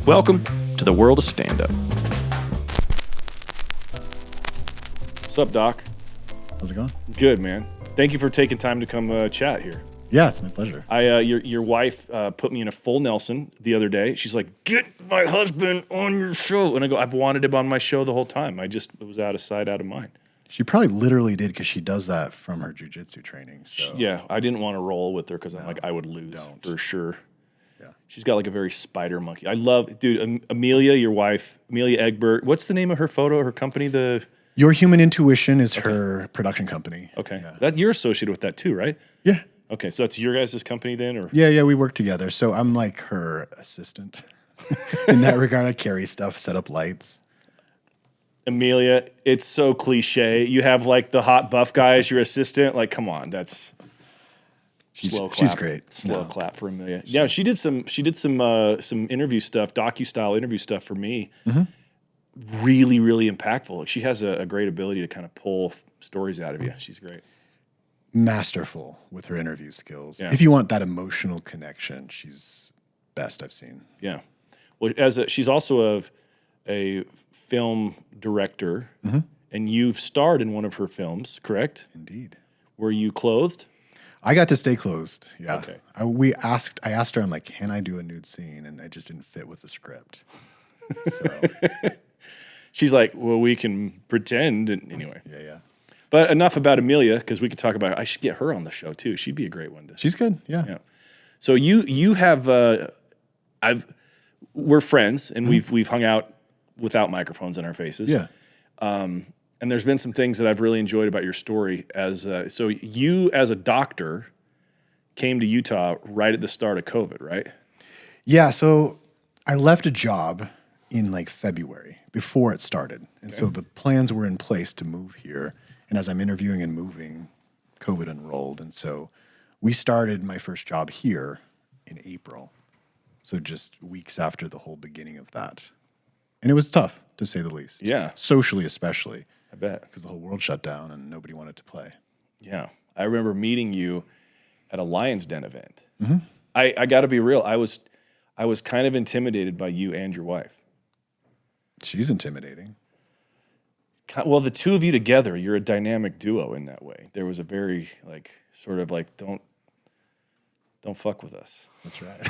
Welcome to the world of stand-up. What's up, Doc? How's it going? Good, man. Thank you for taking time to come chat here. Yeah, it's my pleasure. Your wife put me in a full Nelson the other day. She's like, "Get my husband on your show," and I go, "I've wanted him on my show the whole time. It was out of sight, out of mind." She probably literally did because she does that from her jujitsu training. So Yeah, I didn't want to roll with her because I'm like, I would lose for sure. Yeah. She's got like a very spider monkey. I love, dude, Amelia, your wife, Amelia Egbert. What's the name of her her company? Your Human Intuition is her production company. Okay. Yeah. That you're associated with that too, right? Yeah. Okay, so that's your guys' company then, or Yeah, we work together. So I'm like her assistant in that regard. I carry stuff, set up lights. Amelia, it's so cliche. You have like the hot buff guy as your assistant. Like, come on, that's slow clap. She's great. Slow clap for Amelia. Yeah, she did some interview stuff, docu-style interview stuff for me. Mm-hmm. Really, really impactful. Like, she has a great ability to kind of pull stories out of you. She's great. Masterful with her interview skills. Yeah. If you want that emotional connection, she's best I've seen. Yeah. Well, she's also a film director, and you've starred in one of her films, correct? Indeed. Were you clothed? I got to stay closed. Yeah. Okay. I asked her, I'm like, can I do a nude scene? And I just didn't fit with the script. So She's like, well, we can pretend. And anyway. yeah. But enough about Amelia, because we could talk about. I should get her on the show too. She'd be a great one. She's good. Yeah. Yeah. So you have we're friends, and we've hung out without microphones in our faces. Yeah. And there's been some things that I've really enjoyed about your story. So you as a doctor came to Utah right at the start of COVID, right? Yeah. So I left a job in like February before it started. And so the plans were in place to move here. And as I'm interviewing and moving, COVID enrolled. And so we started my first job here in April. So just weeks after the whole beginning of that. And it was tough, to say the least. Yeah. Socially, especially. I bet. Because the whole world shut down and nobody wanted to play. Yeah. I remember meeting you at a Lion's Den event. Mm-hmm. I got to be real. I was kind of intimidated by you and your wife. She's intimidating. Well, the two of you together, you're a dynamic duo in that way. There was a very don't fuck with us. That's right.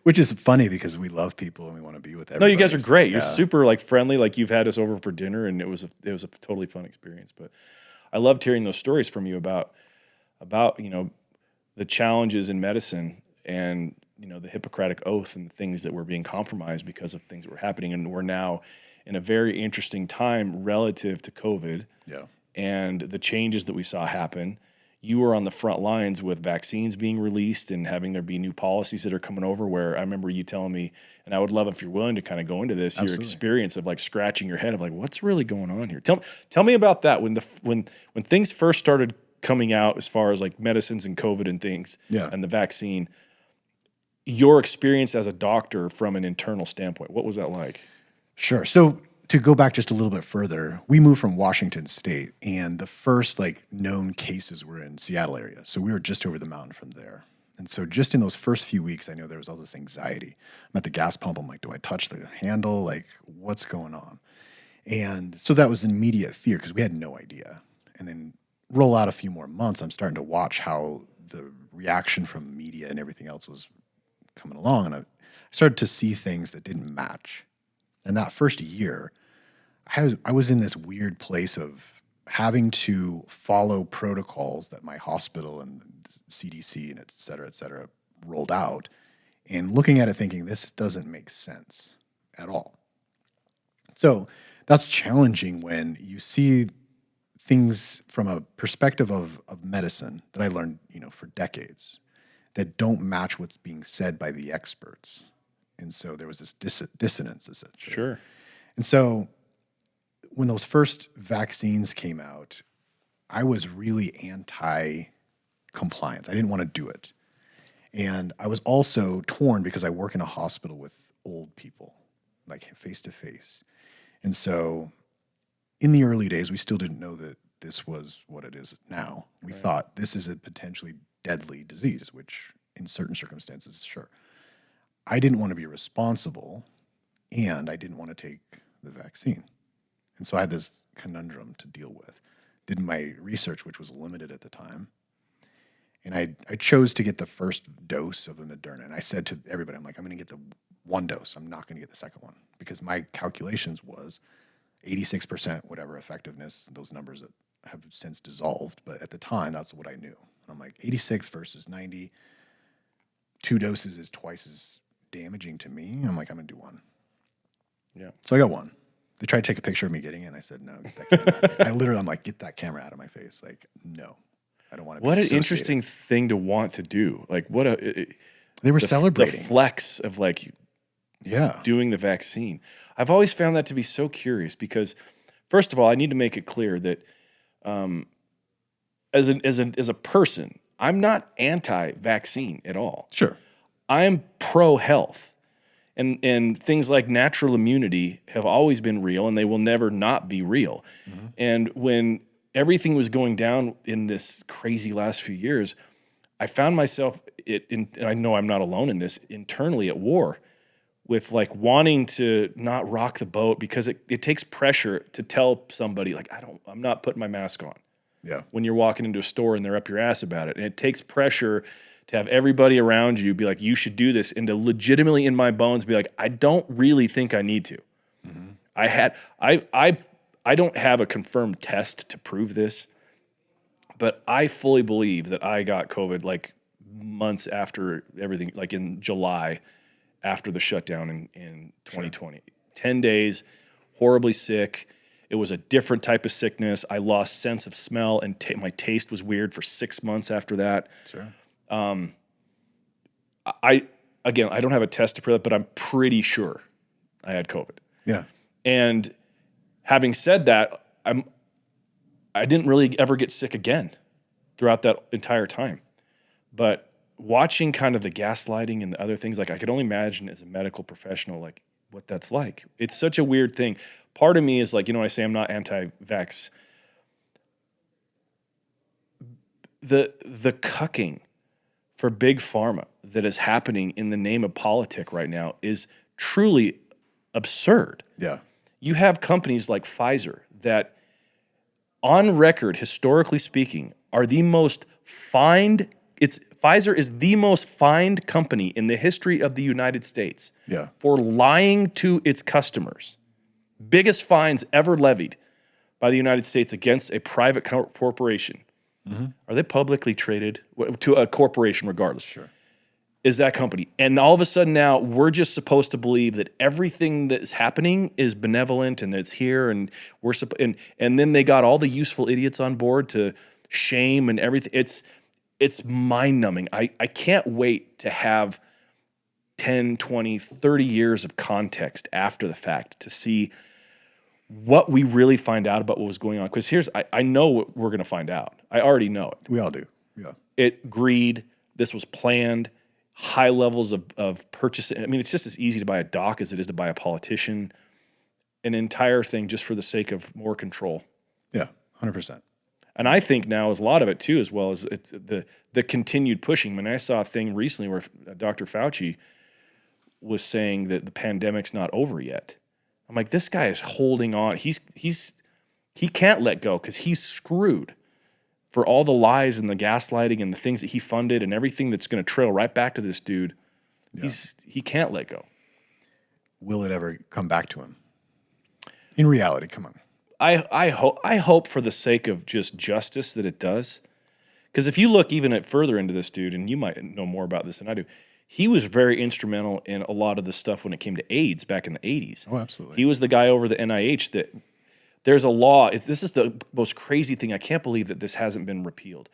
Which is funny because we love people and we want to be with everybody. No, you guys are great. Yeah. You're super friendly. Like, you've had us over for dinner, and it was a totally fun experience. But I loved hearing those stories from you about the challenges in medicine and the Hippocratic Oath and the things that were being compromised because of things that were happening, and we're now in a very interesting time relative to COVID. Yeah. And the changes that we saw happen. You were on the front lines with vaccines being released and having there be new policies that are coming over, where I remember you telling me, and I would love if you're willing to kind of go into this, Absolutely. Your experience of like scratching your head of like, what's really going on here? Tell me about that when things first started coming out as far as like medicines and COVID and things, and the vaccine, your experience as a doctor from an internal standpoint, what was that like? Sure. So to go back just a little bit further, we moved from Washington State, and the first known cases were in Seattle area. So we were just over the mountain from there. And so just in those first few weeks, I know there was all this anxiety. I'm at the gas pump. I'm like, do I touch the handle? Like, what's going on? And so that was an immediate fear because we had no idea. And then roll out a few more months, I'm starting to watch how the reaction from media and everything else was coming along. And I started to see things that didn't match. And that first year, I was in this weird place of having to follow protocols that my hospital and CDC and et cetera, rolled out, and looking at it thinking, this doesn't make sense at all. So that's challenging when you see things from a perspective of medicine that I learned, for decades, that don't match what's being said by the experts. And so there was this dissonance, essentially. Sure. And so when those first vaccines came out, I was really anti-compliance. I didn't want to do it. And I was also torn because I work in a hospital with old people, like face-to-face. And so in the early days, we still didn't know that this was what it is now. We thought this is a potentially deadly disease, which in certain circumstances, sure. I didn't want to be responsible and I didn't want to take the vaccine. And so I had this conundrum to deal with. Did my research, which was limited at the time, and I chose to get the first dose of a Moderna. And I said to everybody, I'm like, I'm going to get the one dose. I'm not going to get the second one because my calculations was 86% whatever effectiveness, those numbers that have since dissolved. But at the time, that's what I knew. And I'm like, 86 versus 90, 2 doses is twice as damaging to me. I'm like, I'm going to do one. Yeah. So I got one. They tried to take a picture of me getting it, and I said, no, get that camera. I'm like, get that camera out of my face. Like, no, I don't want to be associated. What an interesting thing to want to do. Like, they were celebrating. The flex of like, doing the vaccine. I've always found that to be so curious because, first of all, I need to make it clear that as a person, I'm not anti-vaccine at all. Sure. I'm pro-health. And things like natural immunity have always been real, and they will never not be real. Mm-hmm. And when everything was going down in this crazy last few years, I found myself, and I know I'm not alone in this, internally at war with like wanting to not rock the boat because it takes pressure to tell somebody like, I'm not putting my mask on. Yeah. When you're walking into a store and they're up your ass about it. And it takes pressure to have everybody around you be like, you should do this, and to legitimately in my bones be like, I don't really think I need to. Mm-hmm. I don't have a confirmed test to prove this, but I fully believe that I got COVID like months after everything, like in July after the shutdown in 2020. Sure. 10 days, horribly sick. It was a different type of sickness. I lost sense of smell, and my taste was weird for 6 months after that. Sure. I don't have a test to prove that, but I'm pretty sure I had COVID. Yeah. And having said that, I didn't really ever get sick again throughout that entire time. But watching kind of the gaslighting and the other things, like I could only imagine as a medical professional, like what that's like. It's such a weird thing. Part of me is like, when I say I'm not anti-vax, the cucking for big pharma that is happening in the name of politic right now is truly absurd. Yeah. You have companies like Pfizer that, on record, historically speaking, are the most fined. Pfizer is the most fined company in the history of the United States for lying to its customers. Biggest fines ever levied by the United States against a private corporation. Mm-hmm. Are they publicly traded? To a corporation, regardless. Sure. Is that company. And all of a sudden now we're just supposed to believe that everything that's happening is benevolent and that it's here, and and then they got all the useful idiots on board to shame and everything. It's mind-numbing. I can't wait to have 10, 20, 30 years of context after the fact to see what we really find out about what was going on. Because I know what we're going to find out. I already know it. We all do, yeah. Greed, this was planned, high levels of purchasing. I mean, it's just as easy to buy a doc as it is to buy a politician. An entire thing just for the sake of more control. Yeah, 100%. And I think now is a lot of it too, as well as it's the continued pushing. I mean, I saw a thing recently where Dr. Fauci was saying that the pandemic's not over yet. I'm like, this guy is holding on. He can't let go because he's screwed for all the lies and the gaslighting and the things that he funded and everything that's going to trail right back to this dude. Yeah. He can't let go. Will it ever come back to him? In reality, come on. I hope for the sake of just justice that it does. Because if you look even further into this dude, and you might know more about this than I do, he was very instrumental in a lot of the stuff when it came to AIDS back in the 80s. Oh, absolutely. He was the guy over the NIH that there's a law. This is the most crazy thing. I can't believe that this hasn't been repealed.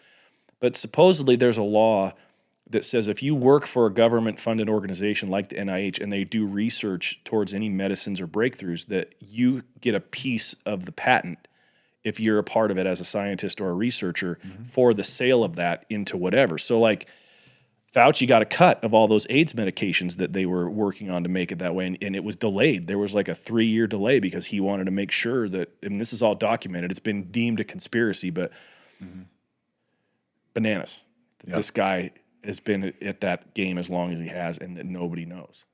But supposedly there's a law that says if you work for a government-funded organization like the NIH and they do research towards any medicines or breakthroughs, that you get a piece of the patent if you're a part of it as a scientist or a researcher for the sale of that into whatever. So like Fauci got a cut of all those AIDS medications that they were working on to make it that way, and it was delayed. There was like a 3-year delay because he wanted to make sure that, and this is all documented, it's been deemed a conspiracy, but bananas. Yep. This guy has been at that game as long as he has and that nobody knows?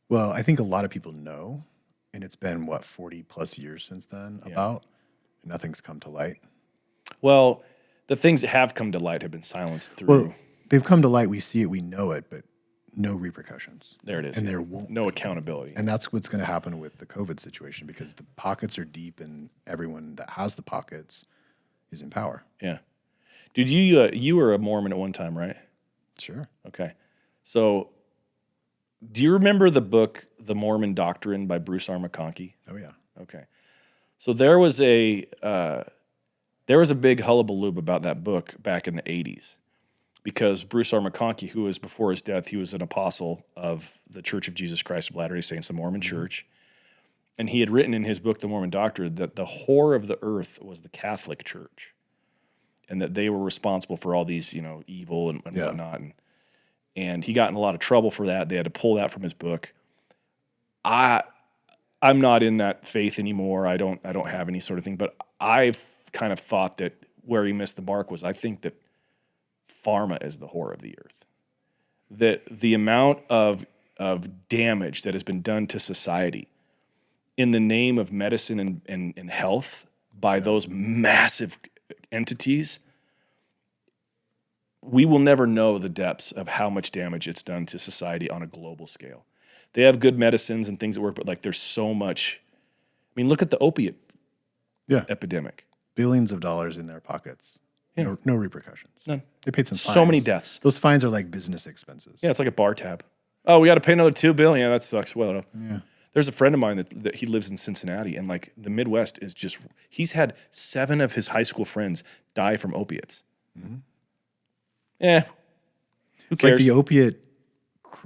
Well, I think a lot of people know, and it's been, 40 plus years since then, about, and nothing's come to light. Well, the things that have come to light have been silenced through. Well, they've come to light, we see it, we know it, but no repercussions. There it is. And there won't no be. accountability. And that's what's going to happen with the COVID situation, because the pockets are deep and everyone that has the pockets is in power. Yeah. Dude, you were a Mormon at one time, right? Sure. Okay. So do you remember the book, The Mormon Doctrine by Bruce R. McConkie? Oh, yeah. Okay. So there was a big hullabaloo about that book back in the 80s because Bruce R. McConkie, who was before his death, he was an apostle of the Church of Jesus Christ of Latter-day Saints, the Mormon Church. And he had written in his book, The Mormon Doctrine, that the whore of the earth was the Catholic Church and that they were responsible for all these, evil and whatnot. And he got in a lot of trouble for that. They had to pull that from his book. I'm not in that faith anymore. I don't have any sort of thing. But I've kind of thought that where he missed the mark was, I think that pharma is the whore of the earth. That the amount of damage that has been done to society in the name of medicine and health by those massive entities, we will never know the depths of how much damage it's done to society on a global scale. They have good medicines and things that work, but there's so much. I mean, look at the opiate epidemic. Billions of dollars in their pockets. Yeah. No repercussions. None. They paid some fines. So many deaths. Those fines are like business expenses. Yeah, it's like a bar tab. Oh, we got to pay another $2 billion. Yeah, that sucks. Well, yeah. There's a friend of mine that he lives in Cincinnati, and the Midwest is just. He's had 7 of his high school friends die from opiates. Mm-hmm. Yeah. Who cares? Like the opiate,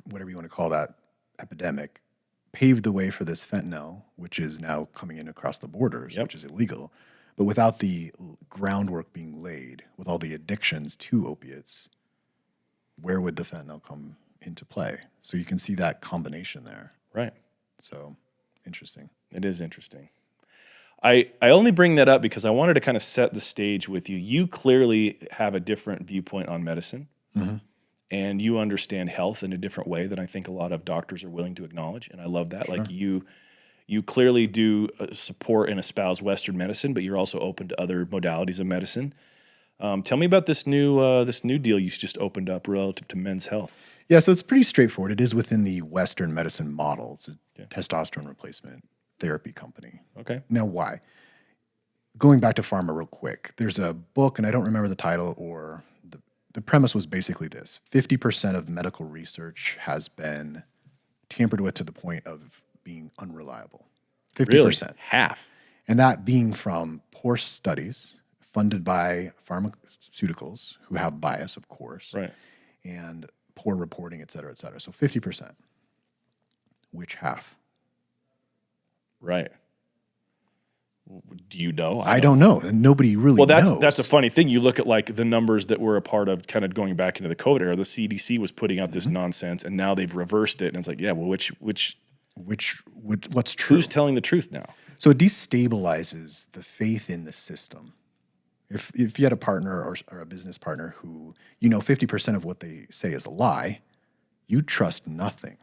whatever you want to call that, epidemic paved the way for this fentanyl, which is now coming in across the borders, which is illegal. But without the groundwork being laid, with all the addictions to opiates, where would the fentanyl come into play? So you can see that combination there. Right. So interesting. It is interesting. I only bring that up because I wanted to kind of set the stage with you. You clearly have a different viewpoint on medicine, and you understand health in a different way than I think a lot of doctors are willing to acknowledge, and I love that. Sure. Like you clearly do support and espouse Western medicine, but you're also open to other modalities of medicine. Tell me about this new deal you just opened up relative to men's health. Yeah, so it's pretty straightforward. It is within the Western medicine model. It's a testosterone replacement therapy company. Okay. Now, why? Going back to pharma real quick, there's a book, and I don't remember the title, or the premise was basically this. 50% of medical research has been tampered with to the point of being unreliable. 50%. Really? Half. And that being from poor studies funded by pharmaceuticals who have bias, of course, right, and poor reporting, et cetera, et cetera. So 50%. Which half? Right. Do you know? I don't know. And nobody really knows. Well, that's a funny thing. You look at the numbers that were a part of kind of going back into the COVID era. The CDC was putting out this nonsense, and now they've reversed it. And it's like, yeah, well, what's true? Who's telling the truth now? So it destabilizes the faith in the system. If you had a partner or a business partner who 50% of what they say is a lie, you trust nothing.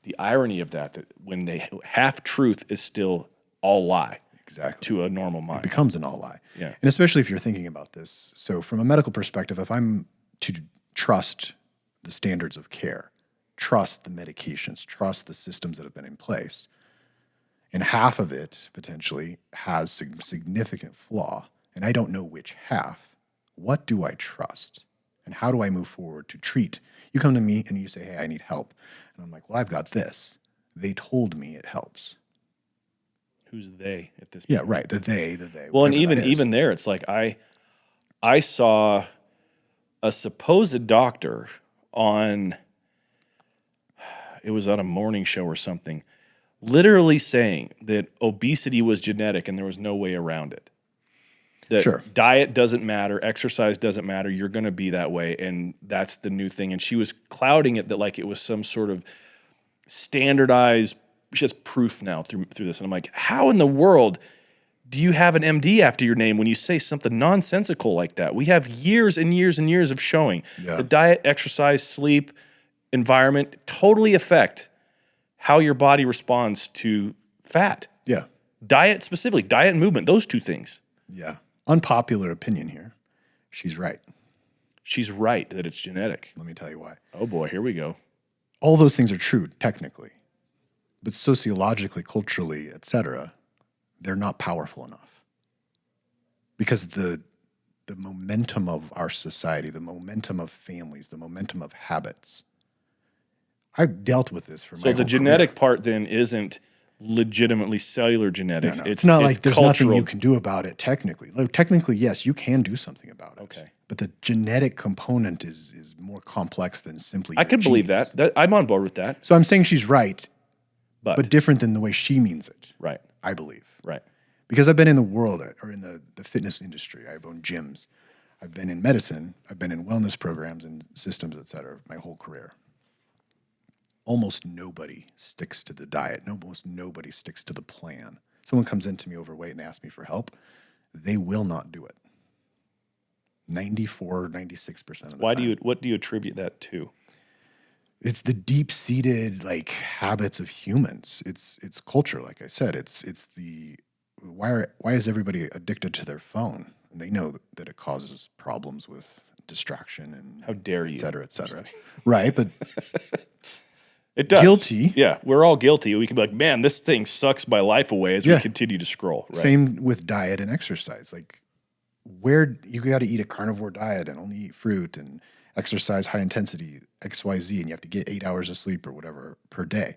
The irony of that when half truth is still all lie. Exactly. To a normal mind. It becomes an all lie. Yeah. And especially if you're thinking about this. So from a medical perspective, if I'm to trust the standards of care, trust the medications, trust the systems that have been in place, and half of it potentially has significant flaw, and I don't know which half, what do I trust? And how do I move forward to treat? You come to me and you say, hey, I need help. And I'm like, well, I've got this. They told me it helps. Who's they at this point? Yeah, right. The they. Well, and even there, it's like I saw a supposed doctor it was on a morning show or something, literally saying that obesity was genetic and there was no way around it. That diet doesn't matter, exercise doesn't matter, you're going to be that way, and that's the new thing. And she was clouding it that like it was some sort of standardized. She has proof now through this. And I'm like, how in the world do you have an MD after your name when you say something nonsensical like that? We have years and years and years of showing the diet, exercise, sleep, environment totally affect how your body responds to fat. Yeah. Diet specifically, diet and movement, those two things. Yeah. Unpopular opinion here. She's right. She's right that it's genetic. Let me tell you why. Oh boy, here we go. All those things are true, technically. But sociologically, culturally, etc., they're not powerful enough. Because the momentum of our society, the momentum of families, the momentum of habits. I've dealt with this for my whole So the genetic career. part then isn't legitimately cellular genetics. No. It's not like there's cultural. nothing you can do about it technically. Like, technically, yes, you can do something about it. Okay. But the genetic component is more complex than simply I your could believe genes. that. I'm on board with that. So I'm saying she's right, But but different than the way she means it, right, I believe. right. Because I've been in the world or in the fitness industry. I've owned gyms. I've been in medicine. I've been in wellness programs and systems, et cetera, my whole career. Almost nobody sticks to the diet. Almost nobody sticks to the plan. Someone comes in to me overweight and they ask me for help. They will not do it. 94, 96% of the time. What do you attribute that to? It's the deep-seated like habits of humans. It's culture, like I said. It's the why is everybody addicted to their phone? And they know that it causes problems with distraction and How dare you? et cetera, et cetera. Right, but It does. Guilty. Yeah, we're all guilty. We can be like, man, this thing sucks my life away as we Yeah. continue to scroll. Right? same with diet and exercise. Like, where you got to eat a carnivore diet and only eat fruit and exercise high intensity XYZ, and you have to get 8 hours of sleep or whatever per day.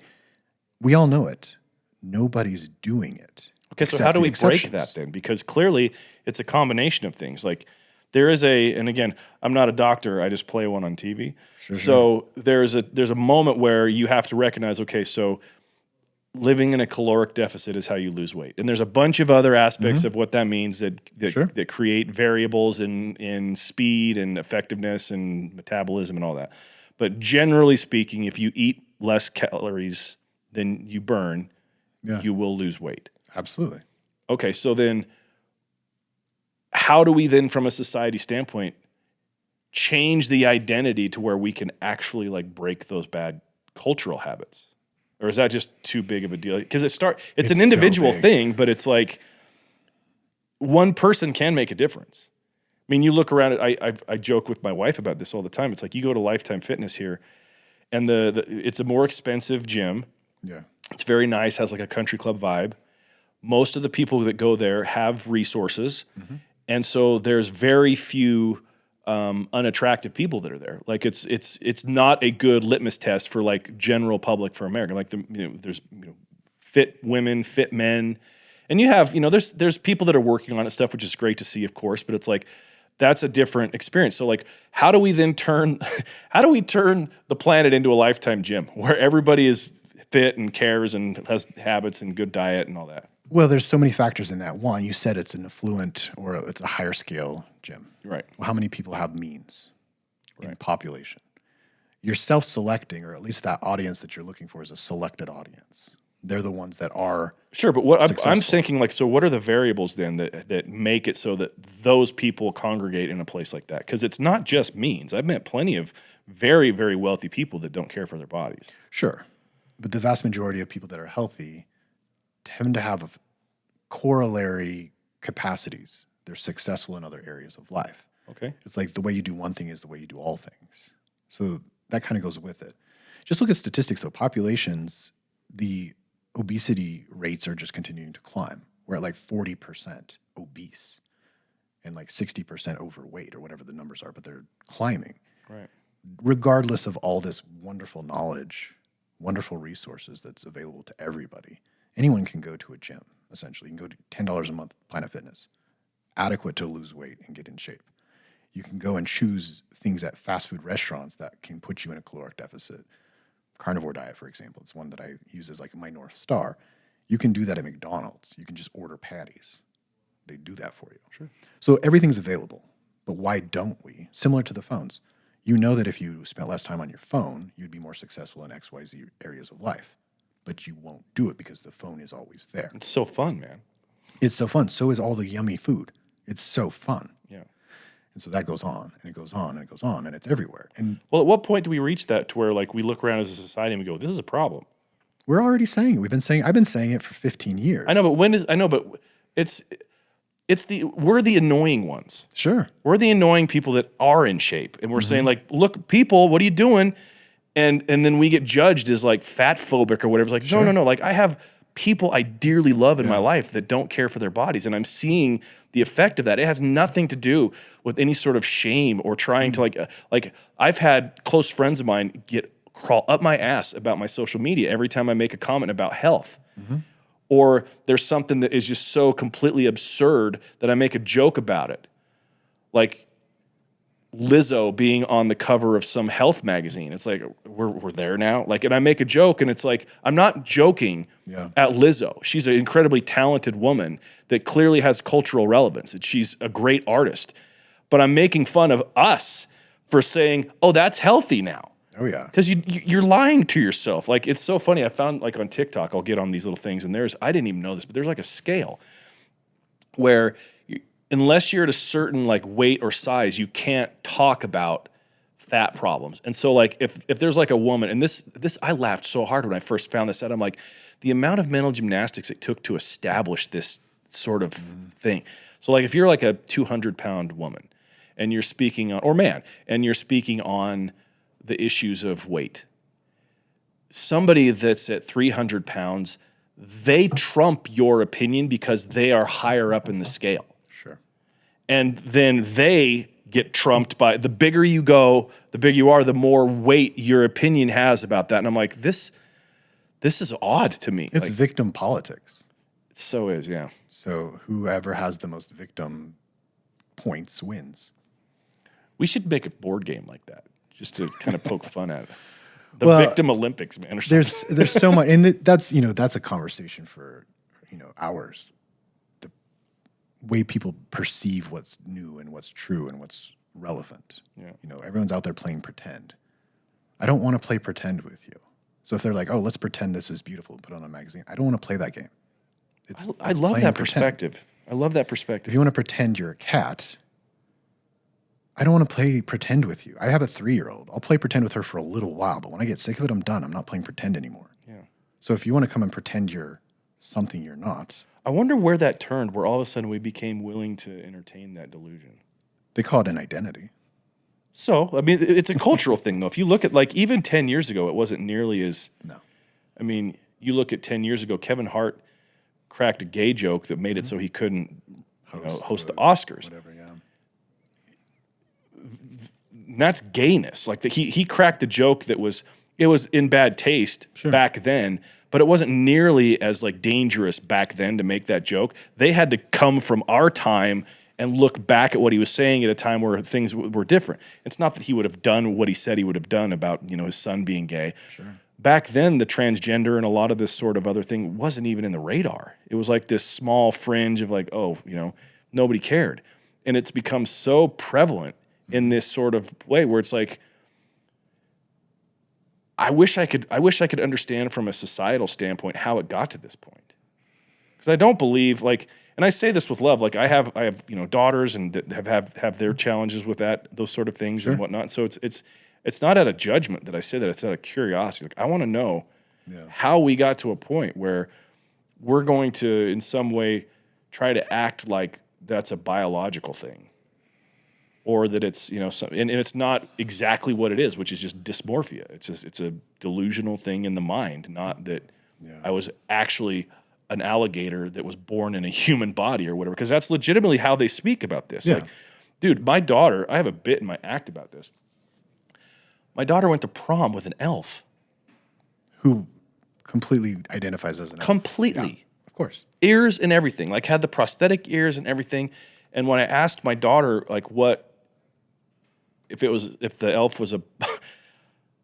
We all know it. Nobody's doing it. Okay, so except how do the we break exceptions. that then? Because clearly it's a combination of things. Like there is and again, I'm not a doctor, I just play one on TV. So there's a moment where you have to recognize, okay, so living in a caloric deficit is how you lose weight. And there's a bunch of other aspects of what that means that create variables in speed and effectiveness and metabolism and all that. But generally speaking, if you eat less calories than you burn, you will lose weight. Absolutely. Okay, so then how do we then, from a society standpoint, change the identity to where we can actually like break those bad cultural habits? Or is that just too big of a deal? Because it's an so individual big. thing, but it's like one person can make a difference. I mean, you look around, I joke with my wife about this all the time. It's like you go to Lifetime Fitness here, and it's a more expensive gym. Yeah. It's very nice, has like a country club vibe. Most of the people that go there have resources. And so there's very few unattractive people that are there. Like it's not a good litmus test for like general public for America. Like there's fit women, fit men, and you have there's people that are working on it stuff, which is great to see, of course. But it's like that's a different experience. So like, how do we turn the planet into a Lifetime gym where everybody is fit and cares and has habits and good diet and all that? Well, there's so many factors in that. One, you said it's an affluent or it's a higher scale gym. Right. Well, how many people have means in population? You're self-selecting, or at least that audience that you're looking for is a selected audience. They're the ones that are sure. But what I'm successful. thinking, like, so what are the variables then that make it so that those people congregate in a place like that? Because it's not just means. I've met plenty of very, very wealthy people that don't care for their bodies. Sure. But the vast majority of people that are healthy tend to have corollary capacities. They're successful in other areas of life. Okay. It's like the way you do one thing is the way you do all things. So that kind of goes with it. Just look at statistics though. Populations, the obesity rates are just continuing to climb. We're at like 40% obese and like 60% overweight or whatever the numbers are, but they're climbing. Right. Regardless of all this wonderful knowledge, wonderful resources that's available to everybody. Anyone can go to a gym, essentially. You can go to $10 a month, Planet Fitness, adequate to lose weight and get in shape. You can go and choose things at fast food restaurants that can put you in a caloric deficit. Carnivore diet, for example, it's one that I use as like my North Star. You can do that at McDonald's. You can just order patties. They do that for you. Sure. So everything's available, but why don't we? Similar to the phones. You know that if you spent less time on your phone, you'd be more successful in XYZ areas of life. But you won't do it because the phone is always there. It's so fun, man. It's so fun. So is all the yummy food. It's so fun. Yeah. And so that goes on and it goes on and it goes on and it's everywhere. And well, at what point do we reach that to where like we look around as a society and we go, this is a problem? we're already saying it. I've been saying it for 15 years. I know, but we're the annoying ones. Sure. We're the annoying people that are in shape. And we're saying like, look, people, what are you doing? And then we get judged as like fat phobic or whatever. It's like, Sure. no. Like I have people I dearly love in my life that don't care for their bodies. And I'm seeing the effect of that. It has nothing to do with any sort of shame or trying to like I've had close friends of mine crawl up my ass about my social media every time I make a comment about health. Or there's something that is just so completely absurd that I make a joke about it. Like Lizzo being on the cover of some health magazine. It's like, we're there now. Like, and I make a joke and it's like, I'm not joking at Lizzo. She's an incredibly talented woman that clearly has cultural relevance. And she's a great artist. But I'm making fun of us for saying, oh, that's healthy now. Oh, yeah. Because you're lying to yourself. Like, it's so funny. I found, like, on TikTok, I'll get on these little things, and I didn't even know this, but there's, like, a scale where unless you're at a certain, like, weight or size, you can't talk about fat problems. And so, like, if there's, like, a woman, and this I laughed so hard when I first found this out. I'm like, the amount of mental gymnastics it took to establish this sort of thing. So, like, if you're, like, a 200-pound woman, and you're speaking on, or man, and you're speaking on the issues of weight. Somebody that's at 300 pounds, they trump your opinion because they are higher up in the scale. Sure. And then they get trumped by, the bigger you go, the bigger you are, the more weight your opinion has about that. And I'm like, this is odd to me. It's like, victim politics. It so is, yeah. So whoever has the most victim points wins. We should make a board game like that, just to kind of poke fun at it. The Victim Olympics, man. Or something. There's so much, and that's a conversation for hours. The way people perceive what's new and what's true and what's relevant. Yeah. Everyone's out there playing pretend. I don't want to play pretend with you. So if they're like, oh, let's pretend this is beautiful and put it on a magazine, I don't want to play that game. I love that perspective. I love that perspective. If you want to pretend you're a cat, I don't want to play pretend with you. I have a 3-year-old. I'll play pretend with her for a little while, but when I get sick of it, I'm done. I'm not playing pretend anymore. Yeah. So if you want to come and pretend you're something you're not. I wonder where that turned, where all of a sudden we became willing to entertain that delusion. They call it an identity. So, I mean, it's a cultural thing, though. If you look at, like, even 10 years ago, it wasn't nearly as... No. I mean, you look at 10 years ago, Kevin Hart cracked a gay joke that made it so he couldn't host the Oscars. Whatever, yeah. And that's gayness. Like he cracked the joke that was in bad taste back then, but it wasn't nearly as like dangerous back then to make that joke. They had to come from our time and look back at what he was saying at a time where things were different. It's not that he would have done what he said he would have done about his son being gay. Sure. Back then, the transgender and a lot of this sort of other thing wasn't even in the radar. It was like this small fringe of like, nobody cared, and it's become so prevalent in this sort of way where it's like, I wish I could understand from a societal standpoint how it got to this point. Because I don't believe, like, and I say this with love, like I have daughters and that have their challenges with those sort of things and whatnot. So it's not out of judgment that I say that, it's out of curiosity. Like I want to know how we got to a point where we're going to in some way try to act like that's a biological thing. Or that it's and it's not exactly what it is, which is just dysmorphia. It's a delusional thing in the mind, not that I was actually an alligator that was born in a human body or whatever. Because that's legitimately how they speak about this. Yeah. Like, dude, my daughter, I have a bit in my act about this. My daughter went to prom with an elf, who completely identifies as an elf. Completely, yeah, of course, ears and everything, like had the prosthetic ears and everything. And when I asked my daughter, like, what? If the elf was a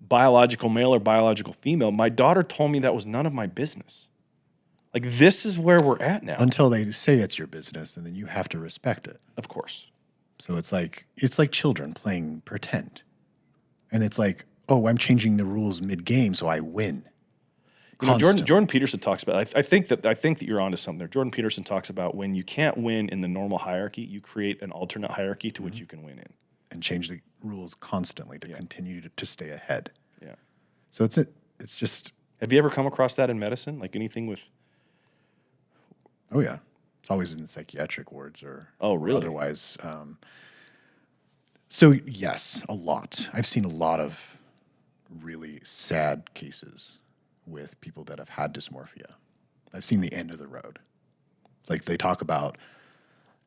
biological male or biological female, my daughter told me that was none of my business. Like, this is where we're at now. Until they say it's your business, and then you have to respect it. Of course. So it's like children playing pretend. And it's like, oh, I'm changing the rules mid-game so I win. Jordan Peterson talks about. I think that you're onto something there. Jordan Peterson talks about when you can't win in the normal hierarchy, you create an alternate hierarchy to which you can win in, and change the rules constantly to continue to stay ahead. Yeah. So it's just. Have you ever come across that in medicine? Like anything with? Oh yeah, it's always in psychiatric wards or really? Or otherwise. So yes, a lot. I've seen a lot of really sad cases with people that have had dysmorphia. I've seen the end of the road. It's like they talk about,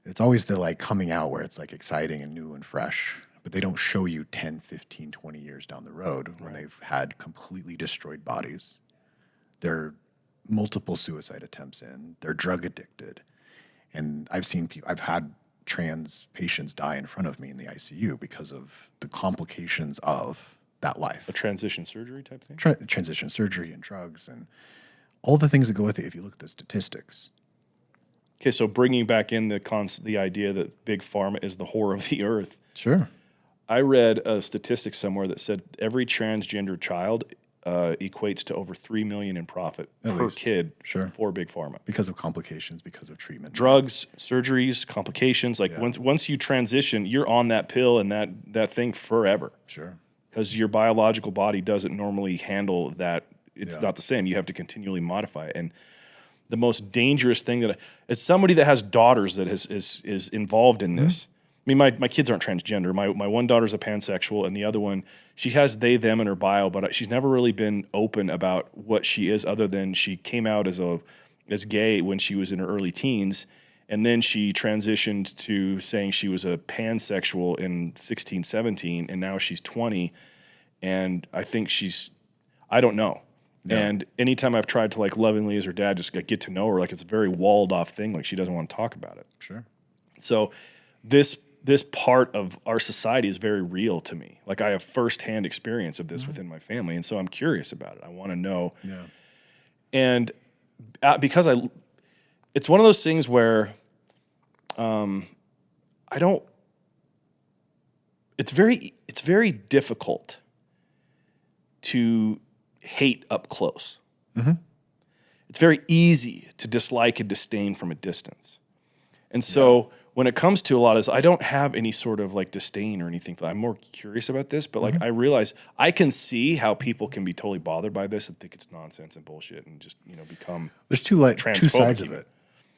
it's always the like coming out where it's like exciting and new and fresh, but they don't show you 10, 15, 20 years down the road when they've had completely destroyed bodies. They're multiple suicide attempts in, they're drug addicted. And I've had trans patients die in front of me in the ICU because of the complications of that life. A transition surgery type thing? Transition surgery and drugs and all the things that go with it if you look at the statistics. Okay, so bringing back in the idea that big pharma is the whore of the earth. Sure. I read a statistic somewhere that said every transgender child equates to over $3 million in profit per kid for big pharma. Because of complications, because of treatment. Drugs, surgeries, complications. Like once you transition, you're on that pill and that thing forever. Sure. Because your biological body doesn't normally handle that. It's not the same. You have to continually modify it. And the most dangerous thing as somebody that has daughters that is involved in this. I mean, my kids aren't transgender. My one daughter's a pansexual, and the other one, she has they, them in her bio, but she's never really been open about what she is other than she came out as gay when she was in her early teens, and then she transitioned to saying she was a pansexual in 16, 17, and now she's 20, and I think I don't know. No. And anytime I've tried to like lovingly as her dad just get to know her, like it's a very walled off thing, like she doesn't want to talk about it. Sure. So this part of our society is very real to me. Like I have firsthand experience of this within my family, and so I'm curious about it. I want to know. Yeah. And because it's one of those things where it's very difficult to hate up close. Mm-hmm. It's very easy to dislike and disdain from a distance. And so when it comes to a lot of this, I don't have any sort of like disdain or anything. I'm more curious about this, but like I realize I can see how people can be totally bothered by this and think it's nonsense and bullshit and just, become There's two sides of it.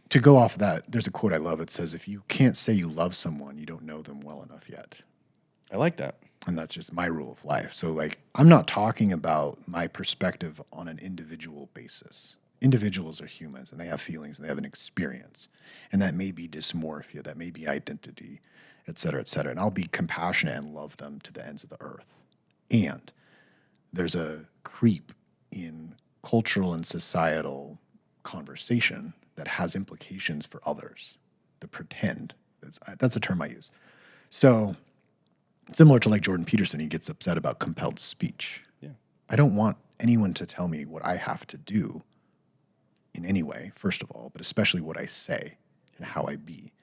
To go off of that, there's a quote I love. It says, if you can't say you love someone, you don't know them well enough yet. I like that. And that's just my rule of life. So like, I'm not talking about my perspective on an individual basis. Individuals are humans and they have feelings and they have an experience. And that may be dysmorphia, that may be identity, et cetera, et cetera. And I'll be compassionate and love them to the ends of the earth. And there's a creep in cultural and societal conversation that has implications for others. The pretend, that's a term I use. So similar to like Jordan Peterson, he gets upset about compelled speech. Yeah. I don't want anyone to tell me what I have to do in any way, first of all, but especially what I say and how I be.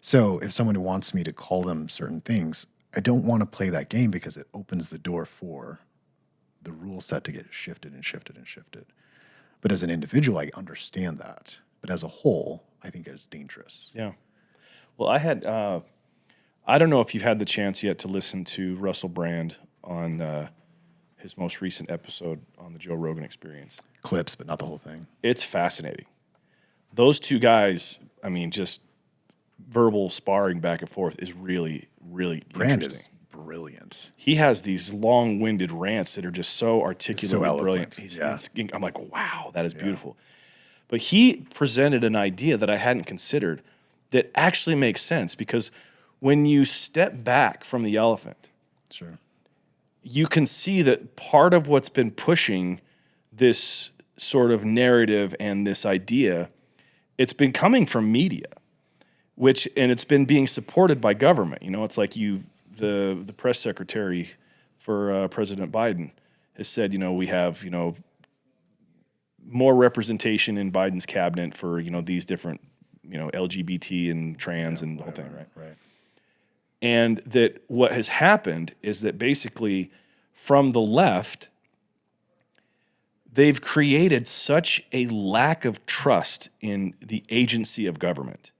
So if someone wants me to call them certain things, I don't want to play that game because it opens the door for the rule set to get shifted and shifted and shifted. But as an individual, I understand that. But as a whole, I think it's dangerous. Yeah. Well, I don't know if you've had the chance yet to listen to Russell Brand on his most recent episode on the Joe Rogan Experience. Clips, but not the whole thing. It's fascinating. Those two guys, I mean, just verbal sparring back and forth is really, really Brand interesting. Is brilliant. He has these long-winded rants that are just so articulate and brilliant. I'm like, wow, that is beautiful. But he presented an idea that I hadn't considered that actually makes sense because when you step back from the elephant, sure, you can see that part of what's been pushing this sort of narrative and this idea, it's been coming from media, and it's been being supported by government. It's like the press secretary for President Biden has said, we have, more representation in Biden's cabinet for, these different, LGBT and trans and the whole thing, right? Right. And that what has happened is that basically from the left, they've created such a lack of trust in the agency of government.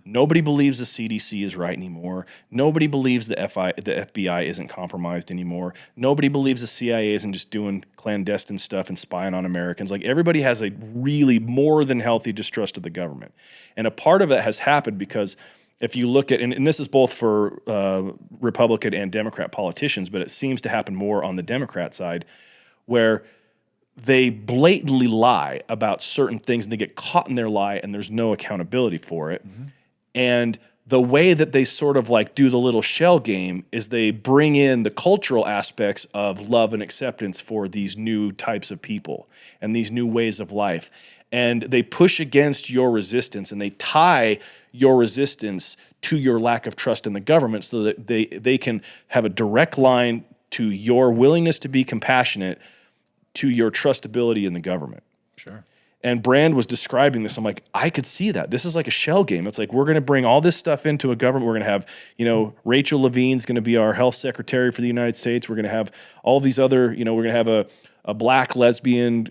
Nobody believes the CDC is right anymore. Nobody believes the FBI isn't compromised anymore. Nobody believes the CIA isn't just doing clandestine stuff and spying on Americans. Like, everybody has a really more than healthy distrust of the government. And a part of it has happened because if you look at, and this is both for Republican and Democrat politicians, but it seems to happen more on the Democrat side, where they blatantly lie about certain things and they get caught in their lie and there's no accountability for it. And the way that they sort of like do the little shell game is they bring in the cultural aspects of love and acceptance for these new types of people and these new ways of life. And they push against your resistance and they tie your resistance to your lack of trust in the government so that they can have a direct line to your willingness to be compassionate to your trustability in the government. Sure. And Brand was describing this. I'm like, I could see that. This is like a shell game. It's like, we're going to bring all this stuff into a government. We're going to have, Rachel Levine's going to be our health secretary for the United States. We're going to have all these other, we're going to have a black lesbian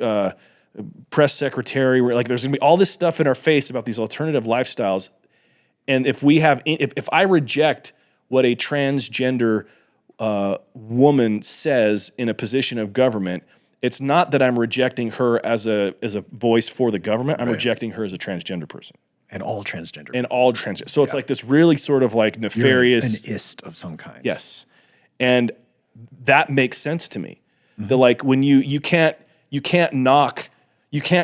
press secretary. We're like, there's going to be all this stuff in our face about these alternative lifestyles. And if I reject what a transgender woman says in a position of government, it's not that I'm rejecting her as a voice for the government. I'm rejecting her as a transgender person. And all transgender. And all transgender. So it's like this really sort of like nefarious. An ist of some kind. Yes. And that makes sense to me. That like when you can't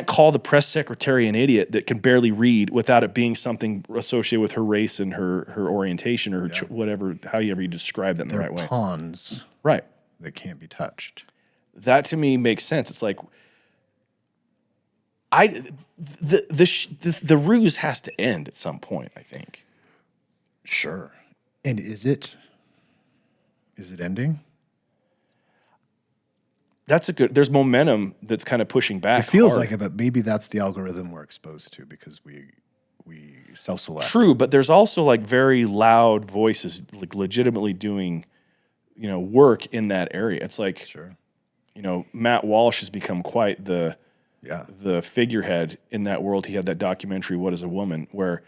call the press secretary an idiot that can barely read without it being something associated with her race and her orientation or her whatever, however you describe that in the right way. Pawns. Right. That can't be touched. That to me makes sense. It's like the ruse has to end at some point, I think. Sure. And is it ending? There's momentum that's kind of pushing back. It feels hard. like it, but maybe that's the algorithm we're exposed to because we self-select. True, but there's also like very loud voices like legitimately doing, work in that area. It's like, sure. Matt Walsh has become quite the the figurehead in that world. He had that documentary, What is a Woman, where,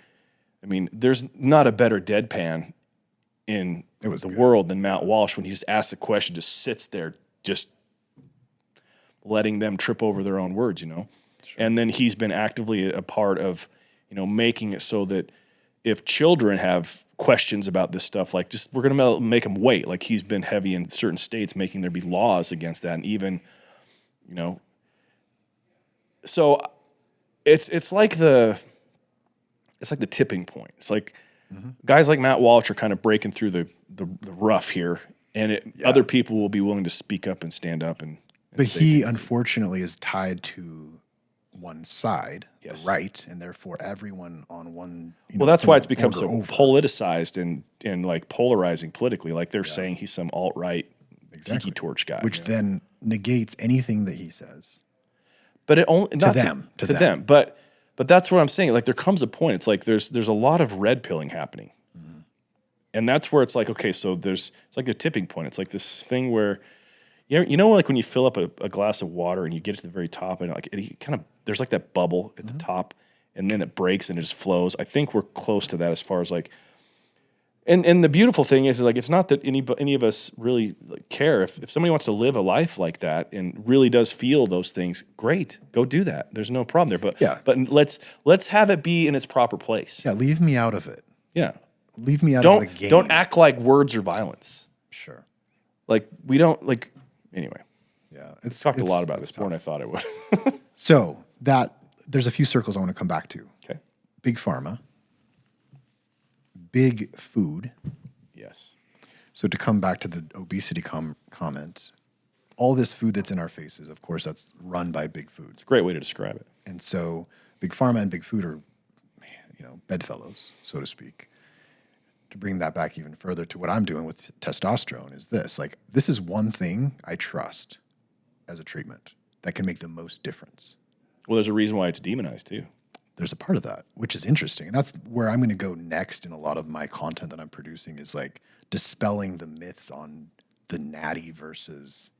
there's not a better deadpan in the world than Matt Walsh when he just asks a question, just sits there, just letting them trip over their own words, Sure. And then he's been actively a part of, making it so that if children have questions about this stuff, like just we're going to make them wait. Like he's been heavy in certain states making there be laws against that. And even, so it's like the tipping point. It's like guys like Matt Walsh are kind of breaking through the rough here, and other people will be willing to speak up and stand up but he unfortunately is tied to one side, yes. the right, and therefore everyone on one. Well, that's why it's become so politicized and like polarizing politically. Like they're saying he's some alt-right tiki torch guy, which then negates anything that he says. But it only to them. But that's what I'm saying. Like there comes a point. It's like there's a lot of red pilling happening, and that's where it's like okay, so it's like a tipping point. It's like this thing where. Like when you fill up a glass of water and you get to the very top and like it kind of there's like that bubble at the top and then it breaks and it just flows. I think we're close to that as far as like, and the beautiful thing is like it's not that any of us really care if somebody wants to live a life like that and really does feel those things. Great, go do that. There's no problem there. But let's have it be in its proper place. Yeah, leave me out of it. Yeah, leave me out of the game. Don't act like words are violence. Sure. Like we don't like. Anyway, it's talked a lot about this more than I thought it would. So there's a few circles I want to come back to. Okay, big pharma, big food. Yes. So to come back to the obesity comment, all this food that's in our faces, of course, that's run by big food. It's a great way to describe it. And so big pharma and big food are, bedfellows, so to speak. To bring that back even further to what I'm doing with testosterone is this. Like, this is one thing I trust as a treatment that can make the most difference. Well, there's a reason why it's demonized, too. There's a part of that, which is interesting. And that's where I'm going to go next in a lot of my content that I'm producing is, like, dispelling the myths on the natty versus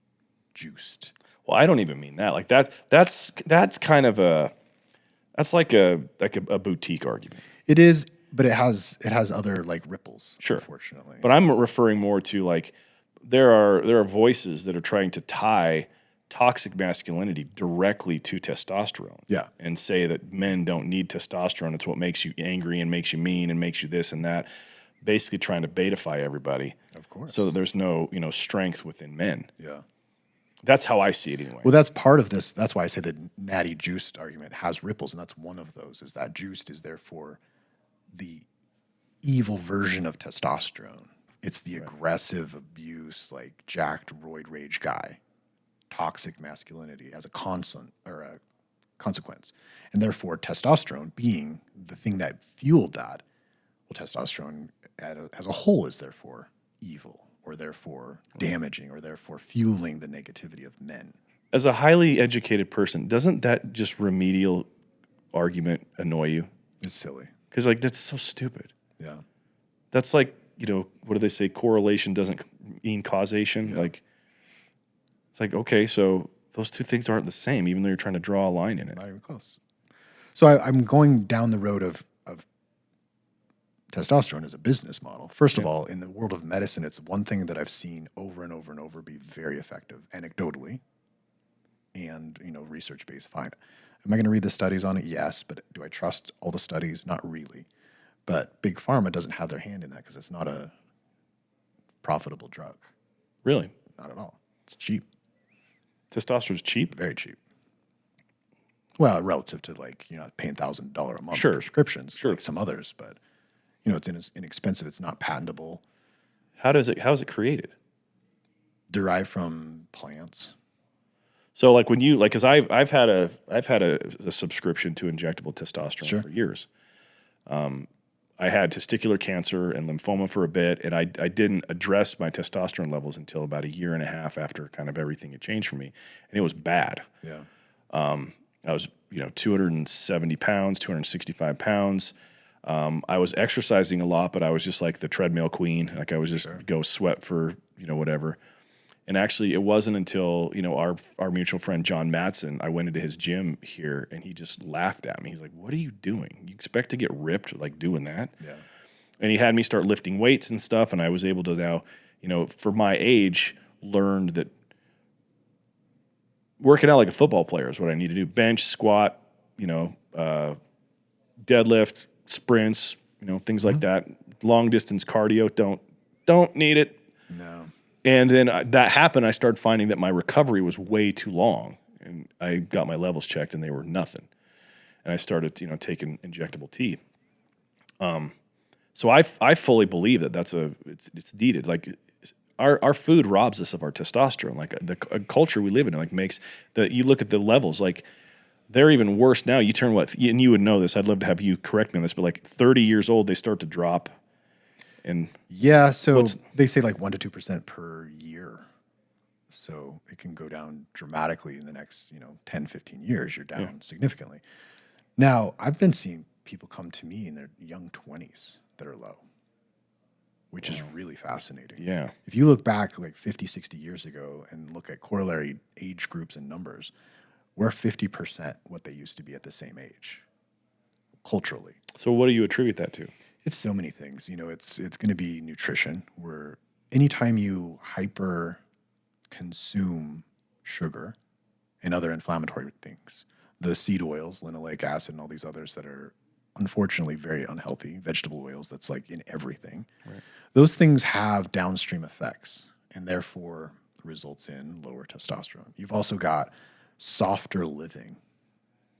juiced. Well, I don't even mean that. Like that's kind of that's like a boutique argument. It is, but it has other like ripples. Sure. Unfortunately. But I'm referring more to like there are voices that are trying to tie toxic masculinity directly to testosterone. Yeah. And say that men don't need testosterone. It's what makes you angry and makes you mean and makes you this and that. Basically trying to betify everybody. Of course. So that there's no, strength within men. Yeah. That's how I see it anyway. Well, that's part of this. That's why I say the natty juiced argument has ripples, and that's one of those. Is that juiced is therefore the evil version of testosterone. It's the aggressive abuse, like jacked roid rage guy. Toxic masculinity as a constant or a consequence, and therefore testosterone being the thing that fueled that. Well, testosterone as a whole is therefore evil, or therefore damaging, or therefore fueling the negativity of men. As a highly educated person, doesn't that just remedial argument annoy you? It's silly. Because like that's so stupid. Yeah. That's like, what do they say? Correlation doesn't mean causation. Yeah. Like it's like, okay, so those two things aren't the same, even though you're trying to draw a line in it. Not even close. So I'm going down the road of testosterone as a business model. First of all, in the world of medicine, it's one thing that I've seen over and over and over be very effective, anecdotally, and research-based. Fine. Am I going to read the studies on it? Yes, but do I trust all the studies? Not really. But Big Pharma doesn't have their hand in that because it's not a profitable drug. Really? Not at all. It's cheap. Testosterone's cheap? Very cheap. Well, relative to paying $1,000 a month prescriptions, like some others, but it's inexpensive. It's not patentable. How is it created? Derived from plants. So like when you because I've had a subscription to injectable testosterone for years. I had testicular cancer and lymphoma for a bit, and I didn't address my testosterone levels until about a year and a half after kind of everything had changed for me, and it was bad. Yeah. I was 270 pounds, 265 pounds. I was exercising a lot, but I was just like the treadmill queen. Like I was just go sweat for whatever. And actually, it wasn't until our mutual friend John Matson, I went into his gym here, and he just laughed at me. He's like, "What are you doing? You expect to get ripped like doing that?" Yeah. And he had me start lifting weights and stuff, and I was able to now, for my age, learned that working out like a football player is what I need to do: bench, squat, deadlift, sprints, things like that. Long distance cardio, don't need it. No. And then that happened. I started finding that my recovery was way too long, and I got my levels checked, and they were nothing. And I started, taking injectable tea. So I fully believe that it's needed. Like our food robs us of our testosterone. Like the culture we live in, like makes you look at the levels, like they're even worse now. You turn and you would know this. I'd love to have you correct me on this, but like 30 years old, they start to drop. And yeah, so they say like 1% to 2% per year. So it can go down dramatically in the next, 10, 15 years. You're down significantly. Now, I've been seeing people come to me in their young 20s that are low, which is really fascinating. Yeah. If you look back like 50, 60 years ago and look at corollary age groups and numbers, we're 50% what they used to be at the same age, culturally. So what do you attribute that to? It's so many things. It's going to be nutrition, where anytime you hyper consume sugar and other inflammatory things, the seed oils, linoleic acid, and all these others that are unfortunately very unhealthy, vegetable oils, that's like in everything. Right. Those things have downstream effects and therefore results in lower testosterone. You've also got softer living.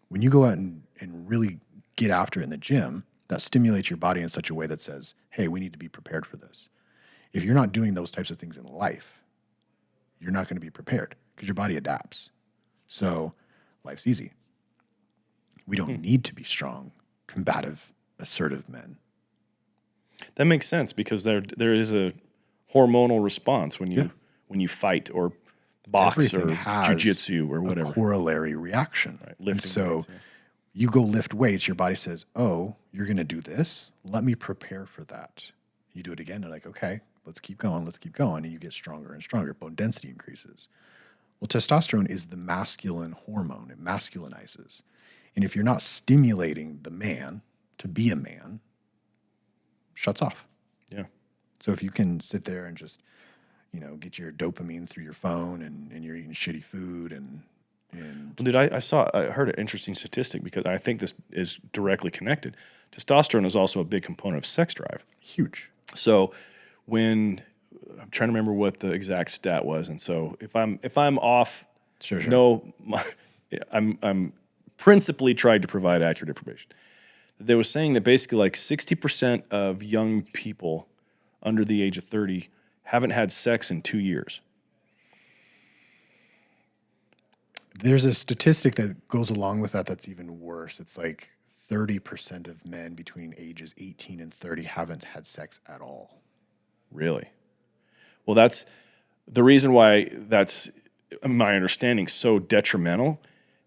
When you go out and really get after it in the gym, that stimulates your body in such a way that says, hey, we need to be prepared for this. If you're not doing those types of things in life, you're not going to be prepared because your body adapts. So life's easy. We don't need to be strong, combative, assertive men. That makes sense because there is a hormonal response when you fight or box Everything or jiu-jitsu or whatever. A corollary reaction. Right. Lifting so weights, you go lift weights, your body says, oh, you're going to do this. Let me prepare for that. You do it again. They're like, okay, let's keep going. And you get stronger and stronger. Bone density increases. Well, testosterone is the masculine hormone. It masculinizes. And if you're not stimulating the man to be a man, shuts off. Yeah. So if you can sit there and just, get your dopamine through your phone and you're eating shitty food and well, dude, I heard an interesting statistic because I think this is directly connected. Testosterone is also a big component of sex drive. Huge. So when I'm trying to remember what the exact stat was, and so if I'm off, Sure. I'm principally tried to provide accurate information. They were saying that basically like 60% of young people under the age of 30 haven't had sex in 2 years. There's a statistic that goes along with that that's even worse. It's like 30% of men between ages 18 and 30 haven't had sex at all. Really? Well, that's the reason why that's, my understanding, so detrimental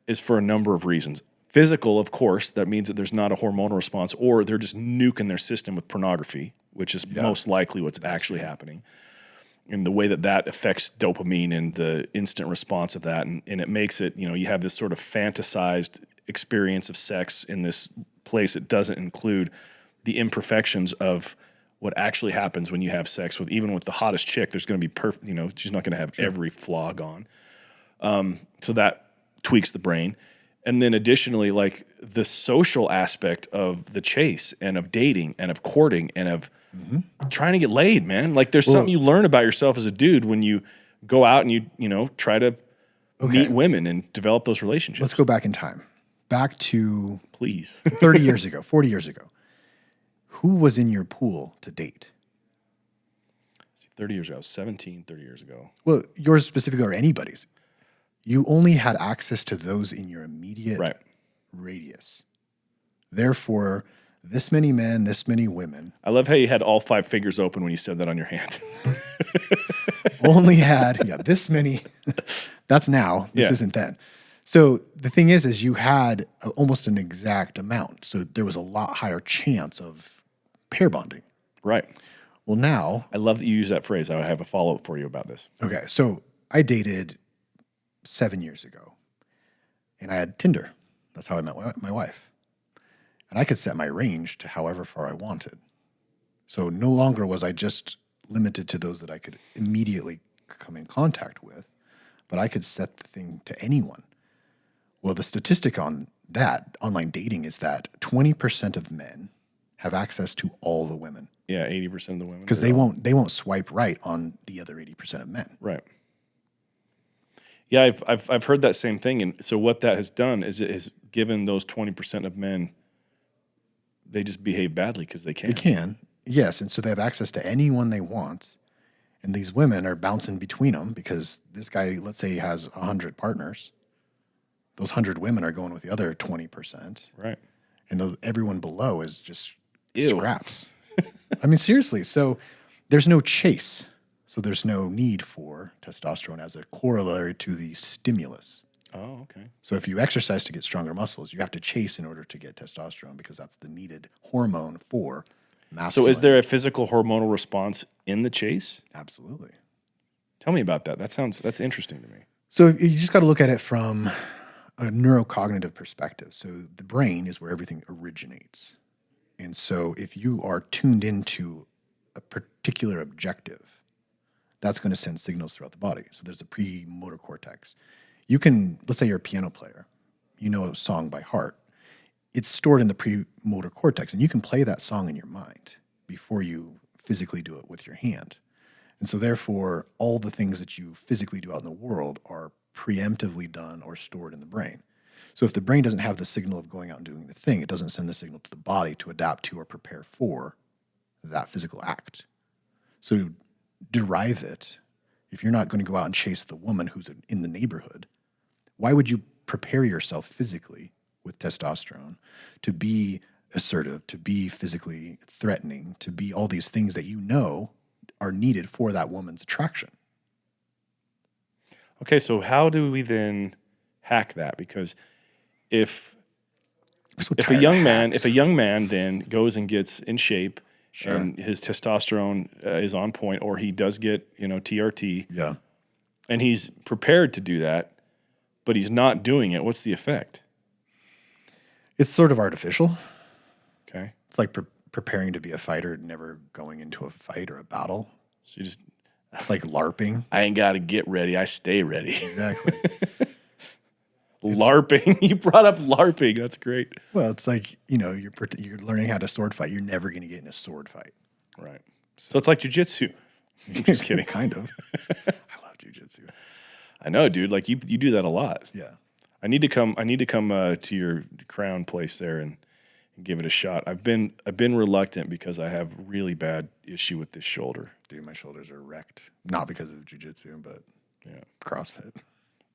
is for a number of reasons. Physical, of course, that means that there's not a hormonal response, or they're just nuking their system with pornography, which is most likely what's actually happening. And the way that affects dopamine and the instant response of that. And it makes it, you have this sort of fantasized experience of sex in this place that doesn't include the imperfections of what actually happens when you have sex with, even with the hottest chick, there's going to be she's not going to have every flaw gone. So that tweaks the brain. And then additionally, like the social aspect of the chase and of dating and of courting and of trying to get laid, man. Like there's something you learn about yourself as a dude when you go out and you try to meet women and develop those relationships. Let's go back in time. Back to please 30 years ago, 40 years ago. Who was in your pool to date? 30 years ago, 17, 30 years ago. Well, yours specifically or anybody's. You only had access to those in your immediate radius. Therefore, this many men, this many women. I love how you had all 5 fingers open when you said that on your hand. Only had, this many. That's now. This isn't then. So the thing is you had almost an exact amount. So there was a lot higher chance of pair bonding. Right. Well, now. I love that you use that phrase. I have a follow-up for you about this. Okay. So I dated 7 years ago, and I had Tinder. That's how I met my wife. And I could set my range to however far I wanted. So no longer was I just limited to those that I could immediately come in contact with, but I could set the thing to anyone. Well, the statistic on that, online dating, is that 20% of men have access to all the women. Yeah, 80% of the women. Because they won't swipe right on the other 80% of men. Right. Yeah, I've heard that same thing, and so what that has done is it has given those 20% of men, they just behave badly because they can. They can, yes, and so they have access to anyone they want, and these women are bouncing between them because this guy, let's say, he has 100 partners. Those 100 women are going with the other 20%, right? And everyone below is just scraps. I mean, seriously. So there's no chase. So there's no need for testosterone as a corollary to the stimulus. Oh, okay. So if you exercise to get stronger muscles, you have to chase in order to get testosterone because that's the needed hormone for masculine. So is there a physical hormonal response in the chase? Absolutely. Tell me about that. That's interesting to me. So you just got to look at it from a neurocognitive perspective. So the brain is where everything originates. And so if you are tuned into a particular objective, that's going to send signals throughout the body. So there's a premotor cortex. You can, let's say you're a piano player, you know a song by heart. It's stored in the premotor cortex, and you can play that song in your mind before you physically do it with your hand. And so therefore, all the things that you physically do out in the world are preemptively done or stored in the brain. So if the brain doesn't have the signal of going out and doing the thing, it doesn't send the signal to the body to adapt to or prepare for that physical act. So derive it. If you're not going to go out and chase the woman who's in the neighborhood, why would you prepare yourself physically with testosterone to be assertive, to be physically threatening, to be all these things that you know are needed for that woman's attraction? Okay, so how do we then hack that? Because if a young man then goes and gets in shape, and his testosterone is on point, or he does get TRT, and he's prepared to do that, but he's not doing it, what's the effect? It's sort of artificial. Okay. It's like preparing to be a fighter, never going into a fight or a battle. So you just... It's like LARPing. I ain't got to get ready. I stay ready. Exactly. LARPing. You brought up LARPing. That's great. Well, it's like, you're learning how to sword fight. You're never going to get in a sword fight. Right. So it's like jujitsu. Just kidding. Kind of. I love jujitsu. I know, dude. Like you do that a lot. Yeah. I need to come to your Crown place there and give it a shot. I've been reluctant because I have really bad issue with this shoulder. Dude, my shoulders are wrecked. Not because of jujitsu, but CrossFit.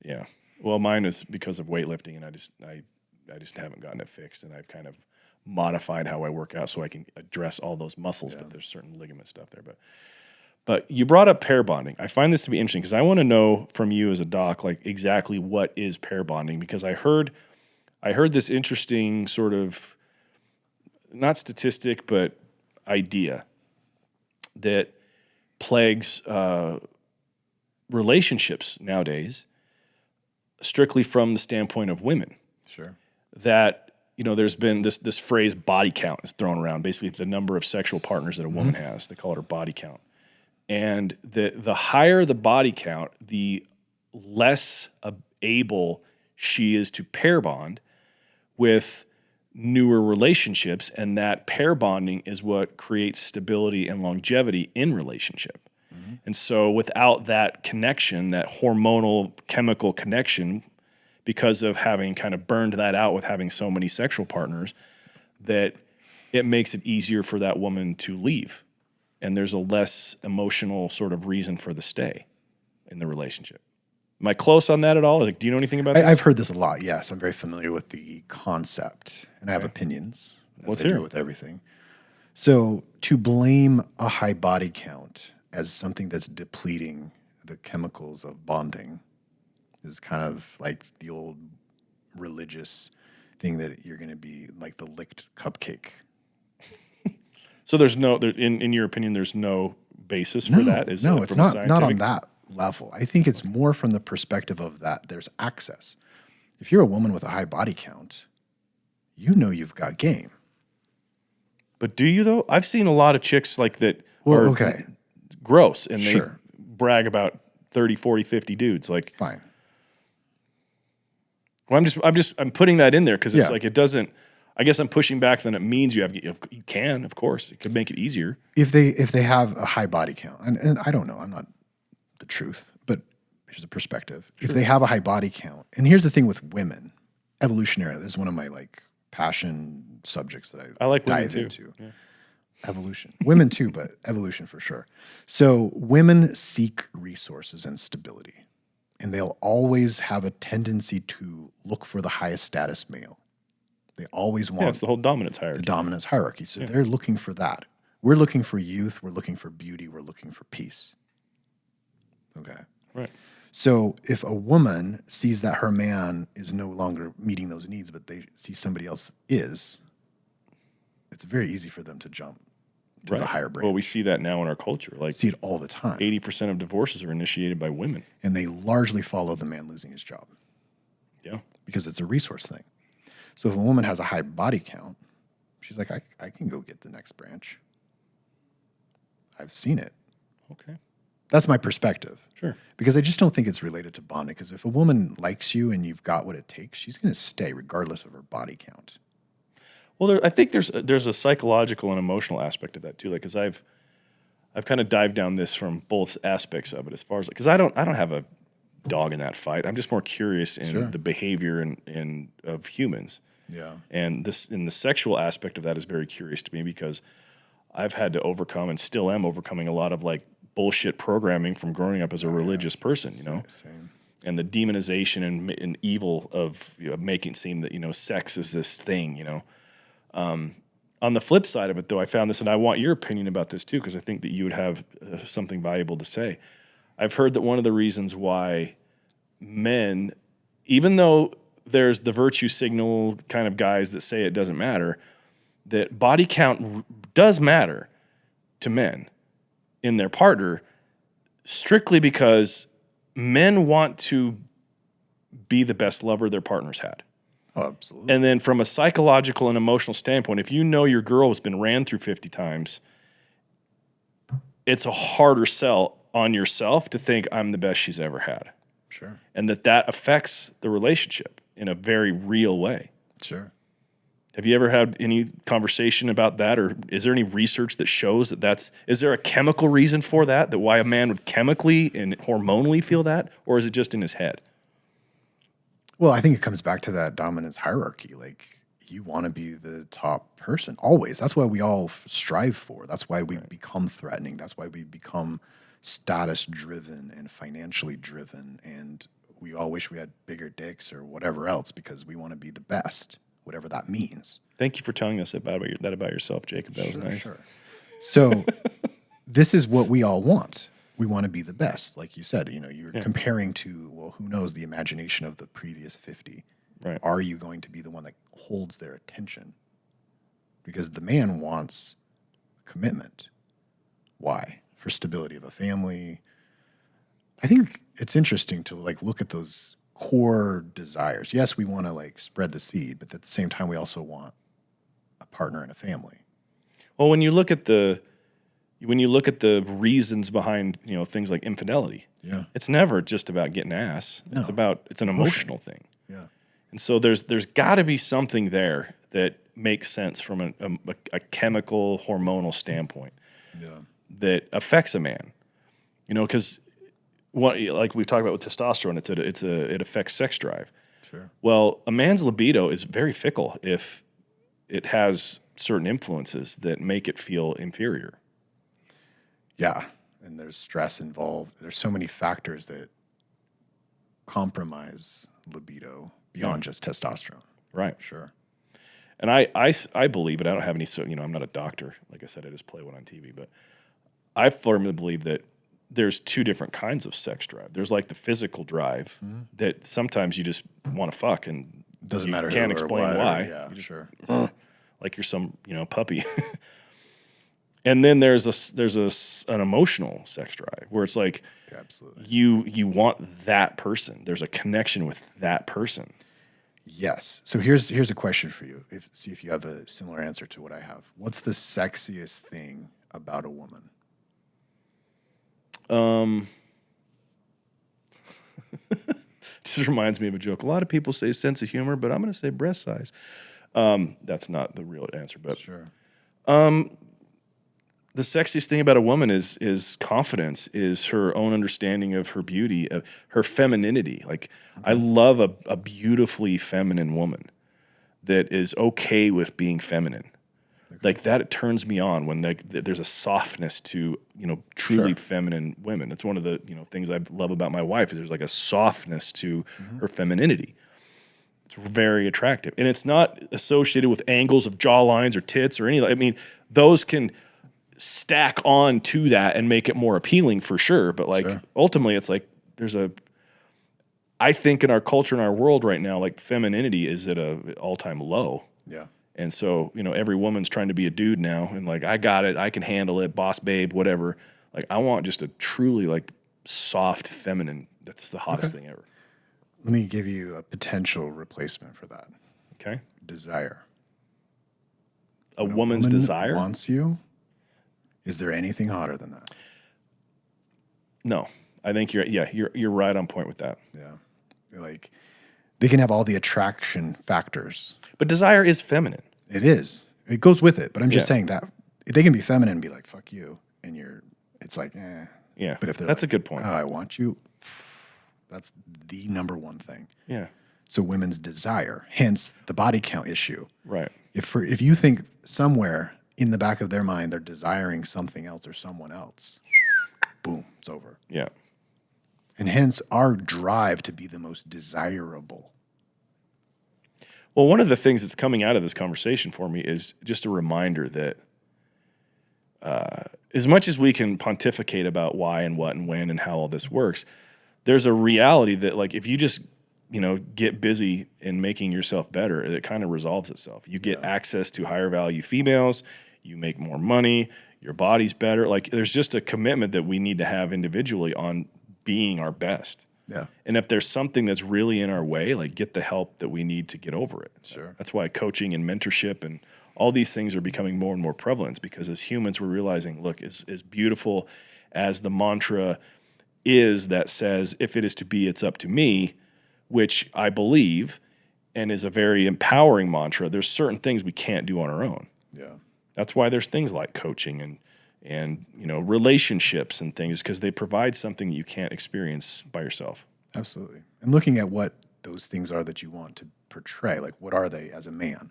Yeah. Well, mine is because of weightlifting, and I just haven't gotten it fixed, and I've kind of modified how I work out so I can address all those muscles, but there's certain ligament stuff there. But you brought up pair bonding. I find this to be interesting because I want to know from you as a doc, like exactly what is pair bonding, because I heard this interesting sort of, not statistic, but idea that plagues relationships nowadays, strictly from the standpoint of women. Sure. That, there's been this phrase body count is thrown around, basically the number of sexual partners that a woman has. They call it her body count. And the higher the body count, the less able she is to pair bond with newer relationships, and that pair bonding is what creates stability and longevity in relationship. Mm-hmm. And so without that connection, that hormonal chemical connection, because of having kind of burned that out with having so many sexual partners, that it makes it easier for that woman to leave. And there's a less emotional sort of reason for the stay in the relationship. Am I close on that at all? Like, do you know anything about this? I've heard this a lot, yes. I'm very familiar with the concept, and I have opinions, as I do with everything. So to blame a high body count as something that's depleting the chemicals of bonding is kind of like the old religious thing that you're going to be like the licked cupcake. So in your opinion, there's no basis for that? It's not on that level. I think it's more from the perspective of that there's access. If you're a woman with a high body count, you've got game. But do you, though? I've seen a lot of chicks like that are gross, and they brag about 30, 40, 50 dudes. Like, fine. Well, I'm putting that in there because it's like it doesn't. I guess I'm pushing back. Then it means you can, of course, it could make it easier if they have a high body count. And I don't know. I'm not the truth, but here's a perspective. Sure. If they have a high body count, and here's the thing with women, evolutionary. This is one of my passion subjects that I like dive into. Yeah. Evolution, women too, but evolution for sure. So women seek resources and stability, and they'll always have a tendency to look for the highest status male. They always want. Yeah, it's the whole dominance hierarchy. The dominance hierarchy. So they're looking for that. We're looking for youth. We're looking for beauty. We're looking for peace. Okay. Right. So if a woman sees that her man is no longer meeting those needs, but they see somebody else is, it's very easy for them to jump to the higher branch. Well, we see that now in our culture. Like, see it all the time. 80% of divorces are initiated by women. And they largely follow the man losing his job. Yeah. Because it's a resource thing. So if a woman has a high body count, she's like, I can go get the next branch. I've seen it. Okay. That's my perspective. Sure. Because I just don't think it's related to bonding. Because if a woman likes you and you've got what it takes, she's going to stay regardless of her body count. Well, I think there's a psychological and emotional aspect of that too. Like, because I've kind of dived down this from both aspects of it. As far as because I don't have a dog in that fight. I'm just more curious in the behavior and of humans. Yeah. And this in the sexual aspect of that is very curious to me because I've had to overcome and still am overcoming a lot of bullshit programming from growing up as a religious person, Same. And the demonization and evil of making it seem that, sex is this thing, On the flip side of it, though, I found this, and I want your opinion about this too, because I think that you would have something valuable to say. I've heard that one of the reasons why men, even though there's the virtue signal kind of guys that say it doesn't matter, that body count does matter to men in their partner, strictly because men want to be the best lover their partner's had. Oh, absolutely. And then from a psychological and emotional standpoint, if you know your girl has been ran through 50 times, it's a harder sell on yourself to think I'm the best she's ever had. Sure. And that affects the relationship in a very real way. Sure. Have you ever had any conversation about that, or is there any research that shows is there a chemical reason for that why a man would chemically and hormonally feel that, or is it just in his head? Well, I think it comes back to that dominance hierarchy. Like, you want to be the top person always. That's what we all strive for. That's why we become threatening. That's why we become status driven and financially driven. And we all wish we had bigger dicks or whatever else because we want to be the best, whatever that means. Thank you for telling us about yourself, Jacob. That was nice. Sure. So this is what we all want. We want to be the best. Like you said, you're comparing to, well, who knows, the imagination of the previous 50. Right. Are you going to be the one that holds their attention? Because the man wants commitment. Why? For stability of a family. I think it's interesting to look at those core desires. Yes, we want to spread the seed, but at the same time, we also want a partner and a family. Well, when you look at the reasons behind things like infidelity, it's never just about getting ass. No. It's an emotional thing. Yeah. And so there's got to be something there that makes sense from a chemical hormonal standpoint that affects a man. Because like we've talked about with testosterone, it affects sex drive. Sure. Well, a man's libido is very fickle if it has certain influences that make it feel inferior. Yeah, and there's stress involved. There's so many factors that compromise libido beyond just testosterone. Right. Sure. And I believe it. I don't have any, I'm not a doctor. Like I said, I just play one on TV. But I firmly believe that there's two different kinds of sex drive. There's the physical drive that sometimes you just want to fuck and doesn't matter. Can't explain why. Yeah, sure. Like you're some puppy. And then there's an emotional sex drive where it's absolutely, you want that person. There's a connection with that person. Yes. So here's a question for you. See if you have a similar answer to what I have. What's the sexiest thing about a woman? This reminds me of a joke. A lot of people say sense of humor, but I'm going to say breast size. That's not the real answer, but sure. The sexiest thing about a woman is confidence, is her own understanding of her beauty, her femininity. I love a beautifully feminine woman that is okay with being feminine. Okay. That, it turns me on when there's a softness to truly feminine women. It's one of the things I love about my wife is there's a softness to her femininity. It's very attractive, and it's not associated with angles of jawlines or tits or any. I mean, those can stack on to that and make it more appealing for sure. But ultimately, it's I think in our culture, in our world right now, femininity is at a all-time low. Yeah. And so, every woman's trying to be a dude now and I got it, I can handle it, boss babe, whatever. I want just a truly soft feminine. That's the hottest thing ever. Let me give you a potential replacement for that. Okay. Desire. A woman's desire wants you. Is there anything hotter than that? No. I think you're right on point with that. Yeah. They can have all the attraction factors. But desire is feminine. It is. It goes with it. But I'm just saying that they can be feminine and be like, fuck you. And it's eh. Yeah. But if they're that's a good point. Oh, I want you. That's the number one thing. Yeah. So women's desire, hence the body count issue. Right. If you think somewhere in the back of their mind they're desiring something else or someone else, boom, it's over. Yeah. And hence our drive to be the most desirable. Well, one of the things that's coming out of this conversation for me is just a reminder that as much as we can pontificate about why and what and when and how all this works, there's a reality that if you just get busy in making yourself better, it kind of resolves itself. You get access to higher value females, you make more money, your body's better. There's just a commitment that we need to have individually on being our best. Yeah. And if there's something that's really in our way, like get the help that we need to get over it. Sure. That's why coaching and mentorship and all these things are becoming more and more prevalent, because as humans, we're realizing, look, as beautiful as the mantra is that says, if it is to be, it's up to me, which I believe and is a very empowering mantra, there's certain things we can't do on our own. Yeah. That's why there's things like coaching and relationships and things, because they provide something that you can't experience by yourself. Absolutely. And looking at what those things are that you want to portray, like what are they as a man?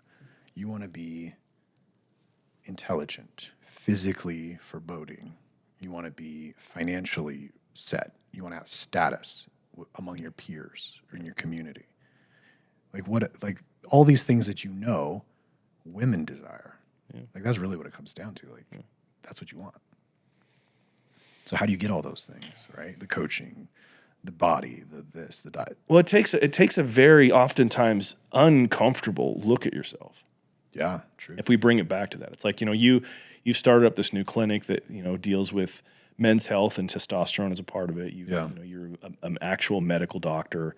You want to be intelligent, physically foreboding. You want to be financially set. You want to have status among your peers or in your community. Like all these things that women desire. Yeah. Like that's really what it comes down to. Like that's what you want. So how do you get all those things, right? The coaching, the body, the diet. Well, it takes a very oftentimes uncomfortable look at yourself. Yeah, true. If we bring it back to that, it's like, you started up this new clinic that, deals with men's health and testosterone as a part of it. You're an actual medical doctor.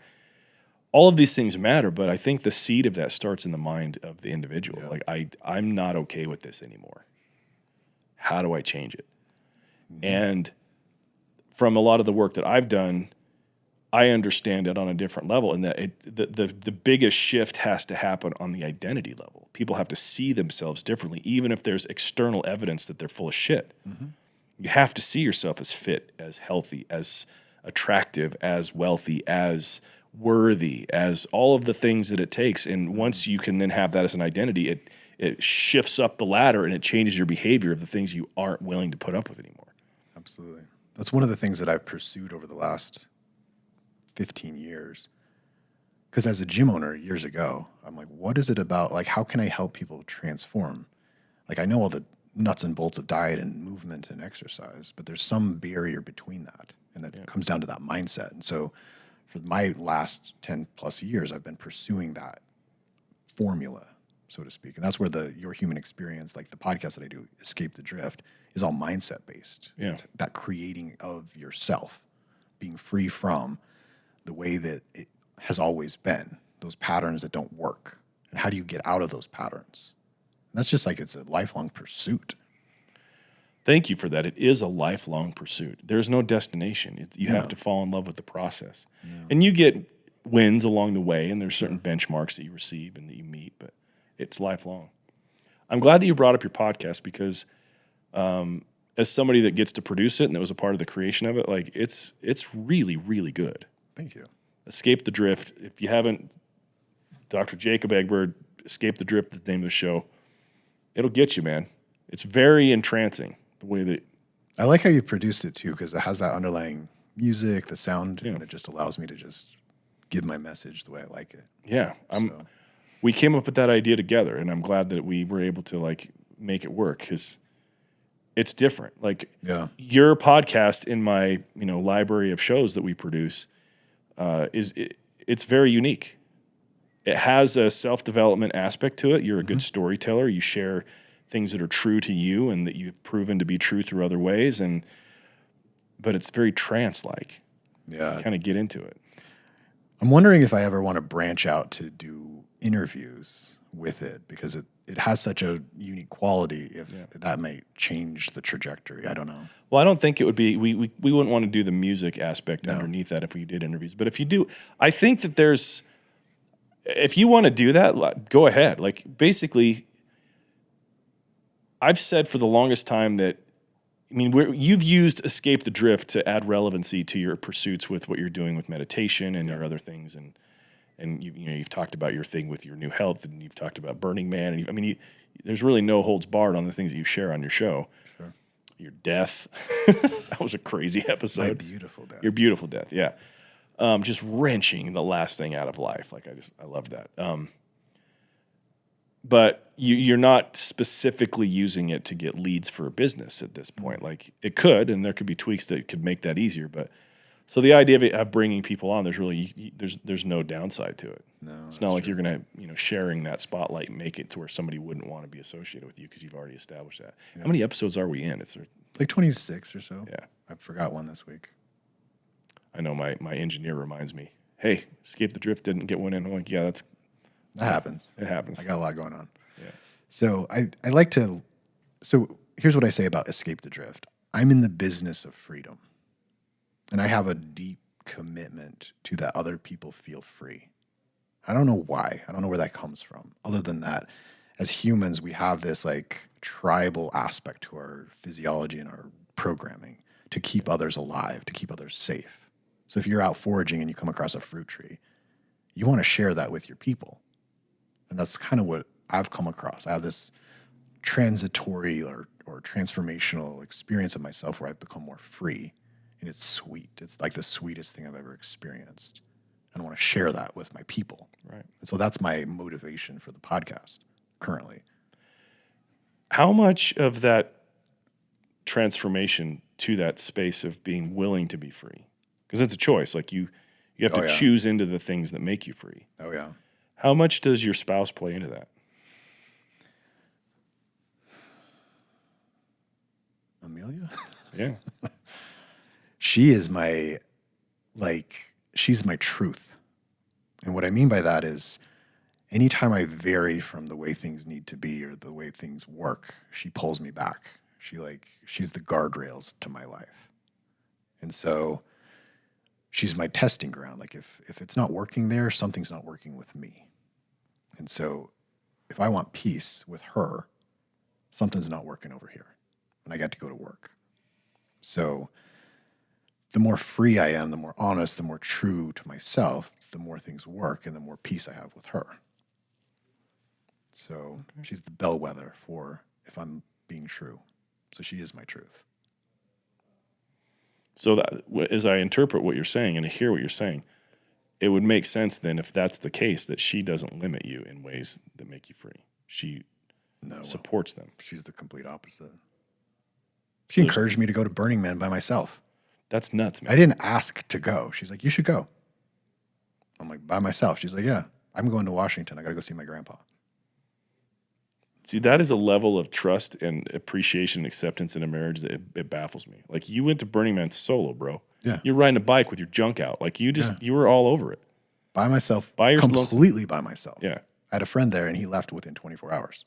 All of these things matter, but I think the seed of that starts in the mind of the individual. Yeah. Like I'm not okay with this anymore. How do I change it? Mm-hmm. And from a lot of the work that I've done, I understand it on a different level, and that the biggest shift has to happen on the identity level. People have to see themselves differently, even if there's external evidence that they're full of shit. Mm-hmm. You have to see yourself as fit, as healthy, as attractive, as wealthy, as worthy, as all of the things that it takes. And once you can then have that as an identity, it shifts up the ladder and it changes your behavior of the things you aren't willing to put up with anymore. Absolutely. That's one of the things that I've pursued over the last 15 years. Because as a gym owner years ago, I'm like, what is it about? Like, how can I help people transform? Like, I know all the nuts and bolts of diet and movement and exercise, but there's some barrier between that. And that comes down to that mindset. And so for my last 10 plus years, I've been pursuing that formula, so to speak. And that's where Your Human Experience, like the podcast that I do, Escape the Drift, is all mindset based. Yeah. It's that creating of yourself, being free from the way that it has always been, those patterns that don't work. And how do you get out of those patterns? And that's just like, it's a lifelong pursuit. Thank you for that. It is a lifelong pursuit. There's no destination. You have to fall in love with the process. Yeah. And you get wins along the way, and there's certain benchmarks that you receive and that you meet, but it's lifelong. I'm glad that you brought up your podcast, because as somebody that gets to produce it and that was a part of the creation of it, like it's really, really good. Thank you. Escape the Drift. If you haven't, Dr. Jacob Egbert, Escape the Drift is the name of the show. It'll get you, man. It's very entrancing, the way that... I like how you produced it, too, because it has that underlying music, the sound, and it just allows me to just give my message the way I like it. Yeah. We came up with that idea together, and I'm glad that we were able to, like, make it work, because it's different. Like, your podcast in my, library of shows that we produce... it's very unique. It has a self-development aspect to it. You're a good storyteller. You share things that are true to you and that you've proven to be true through other ways. But it's very trance-like. Yeah. You kind of get into it. I'm wondering if I ever want to branch out to do interviews with it, because it has such a unique quality. If that might change the trajectory, I don't know. Well, I don't think it would be. We wouldn't want to do the music aspect underneath that if we did interviews. But if you do, I think that if you want to do that, go ahead. Like, basically, I've said for the longest time that, you've used Escape the Drift to add relevancy to your pursuits with what you're doing with meditation and your other things, and you've talked about your thing with your new health, and you've talked about Burning Man, and there's really no holds barred on the things that you share on your show. Sure. Your death, that was a crazy episode. My beautiful death. Your beautiful death, yeah. Just wrenching the last thing out of life. Like, I love that. But you're not specifically using it to get leads for a business at this point. Like, it could, and there could be tweaks that could make that easier. But so the idea of bringing people on, there's no downside to it. No, it's not like you're gonna sharing that spotlight and make it to where somebody wouldn't want to be associated with you because you've already established that. Yeah. How many episodes are we in? It's like 26 or so. Yeah, I forgot one this week. I know my engineer reminds me, hey, Escape the Drift didn't get one in. I'm like, yeah, that happens. It happens. I got a lot going on. Yeah. So I like to, so here's what I say about Escape the Drift. I'm in the business of freedom. And I have a deep commitment to that other people feel free. I don't know why. I don't know where that comes from. Other than that, as humans, we have this like tribal aspect to our physiology and our programming to keep others alive, to keep others safe. So if you're out foraging and you come across a fruit tree, you want to share that with your people. And that's kind of what I've come across. I have this transitory or transformational experience of myself where I've become more free. And it's sweet. It's like the sweetest thing I've ever experienced. And I want to share that with my people. Right. And so that's my motivation for the podcast currently. How much of that transformation to that space of being willing to be free? Because it's a choice. Like you have to choose into the things that make you free. Oh, yeah. How much does your spouse play into that? Amelia? Yeah. She is my, she's my truth. And what I mean by that is anytime I vary from the way things need to be or the way things work, she pulls me back. She's the guardrails to my life. And so she's my testing ground. Like if it's not working there, something's not working with me. And so if I want peace with her, something's not working over here. And I got to go to work. So the more free I am, the more honest, the more true to myself, the more things work and the more peace I have with her. So she's the bellwether for if I'm being true. So she is my truth. So that, as I interpret what you're saying and I hear what you're saying, it would make sense then if that's the case that she doesn't limit you in ways that make you free. She supports them. She's the complete opposite. She encouraged me to go to Burning Man by myself. That's nuts, man. I didn't ask to go. She's like, you should go. I'm like, by myself. She's like, yeah, I'm going to Washington. I got to go see my grandpa. See, that is a level of trust and appreciation and acceptance in a marriage that it baffles me. Like you went to Burning Man solo, bro. Yeah. You're riding a bike with your junk out. Like you were all over it. By myself. Completely by myself. Yeah. I had a friend there and he left within 24 hours.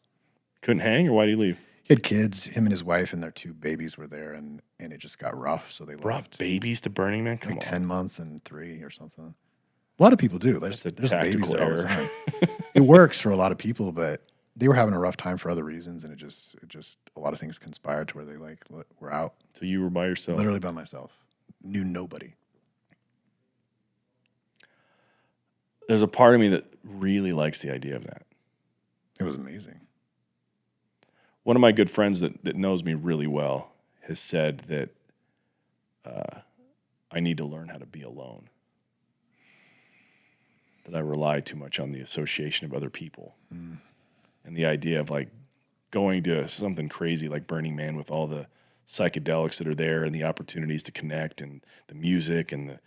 Couldn't hang, or why did he leave? He had kids. Him and his wife and their 2 babies were there, and it just got rough, so they brought babies to Burning Man? Come on. 10 months and 3 or something. A lot of people do. There's babies there all the time. It works for a lot of people, but they were having a rough time for other reasons, and it just a lot of things conspired to where they were out. So you were by yourself? Literally by myself. Knew nobody. There's a part of me that really likes the idea of that. It was amazing. One of my good friends that knows me really well has said that I need to learn how to be alone. That I rely too much on the association of other people. Mm. And the idea of like going to something crazy like Burning Man with all the psychedelics that are there and the opportunities to connect and the music and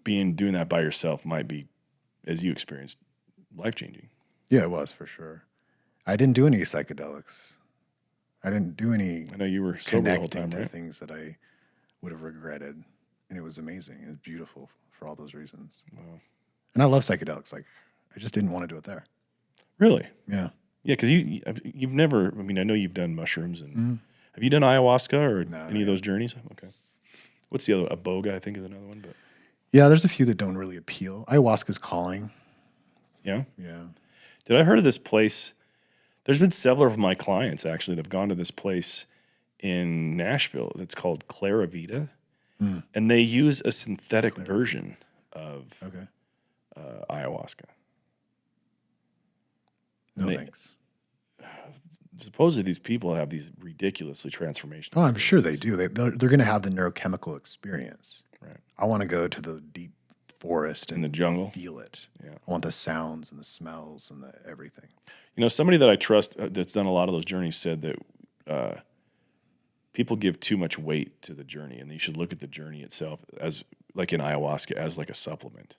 doing that by yourself might be, as you experienced, life-changing. Yeah, it was for sure. I didn't do any psychedelics. I didn't do any. I know you were sober the whole time, right? To things that I would have regretted, and it was amazing. It was beautiful for all those reasons. Wow. And I love psychedelics. Like, I just didn't want to do it there. Really? Yeah. Yeah, because you've never. I mean, I know you've done mushrooms, and have you done ayahuasca or any of those journeys? Okay. What's the other? Iboga, I think, is another one. But yeah, there's a few that don't really appeal. Ayahuasca's calling. Yeah. Yeah. Did I heard of this place? There's been several of my clients actually that have gone to this place in Nashville that's called Clara Vita, and they use a synthetic version of ayahuasca. No thanks. Supposedly these people have these ridiculously transformational. Oh, I'm sure they do. They're going to have the neurochemical experience. Right. I want to go to the deep forest and in the jungle, feel it. Yeah. I want the sounds and the smells and the everything. You know, somebody that I trust that's done a lot of those journeys said that people give too much weight to the journey, and you should look at the journey itself as like in ayahuasca as like a supplement,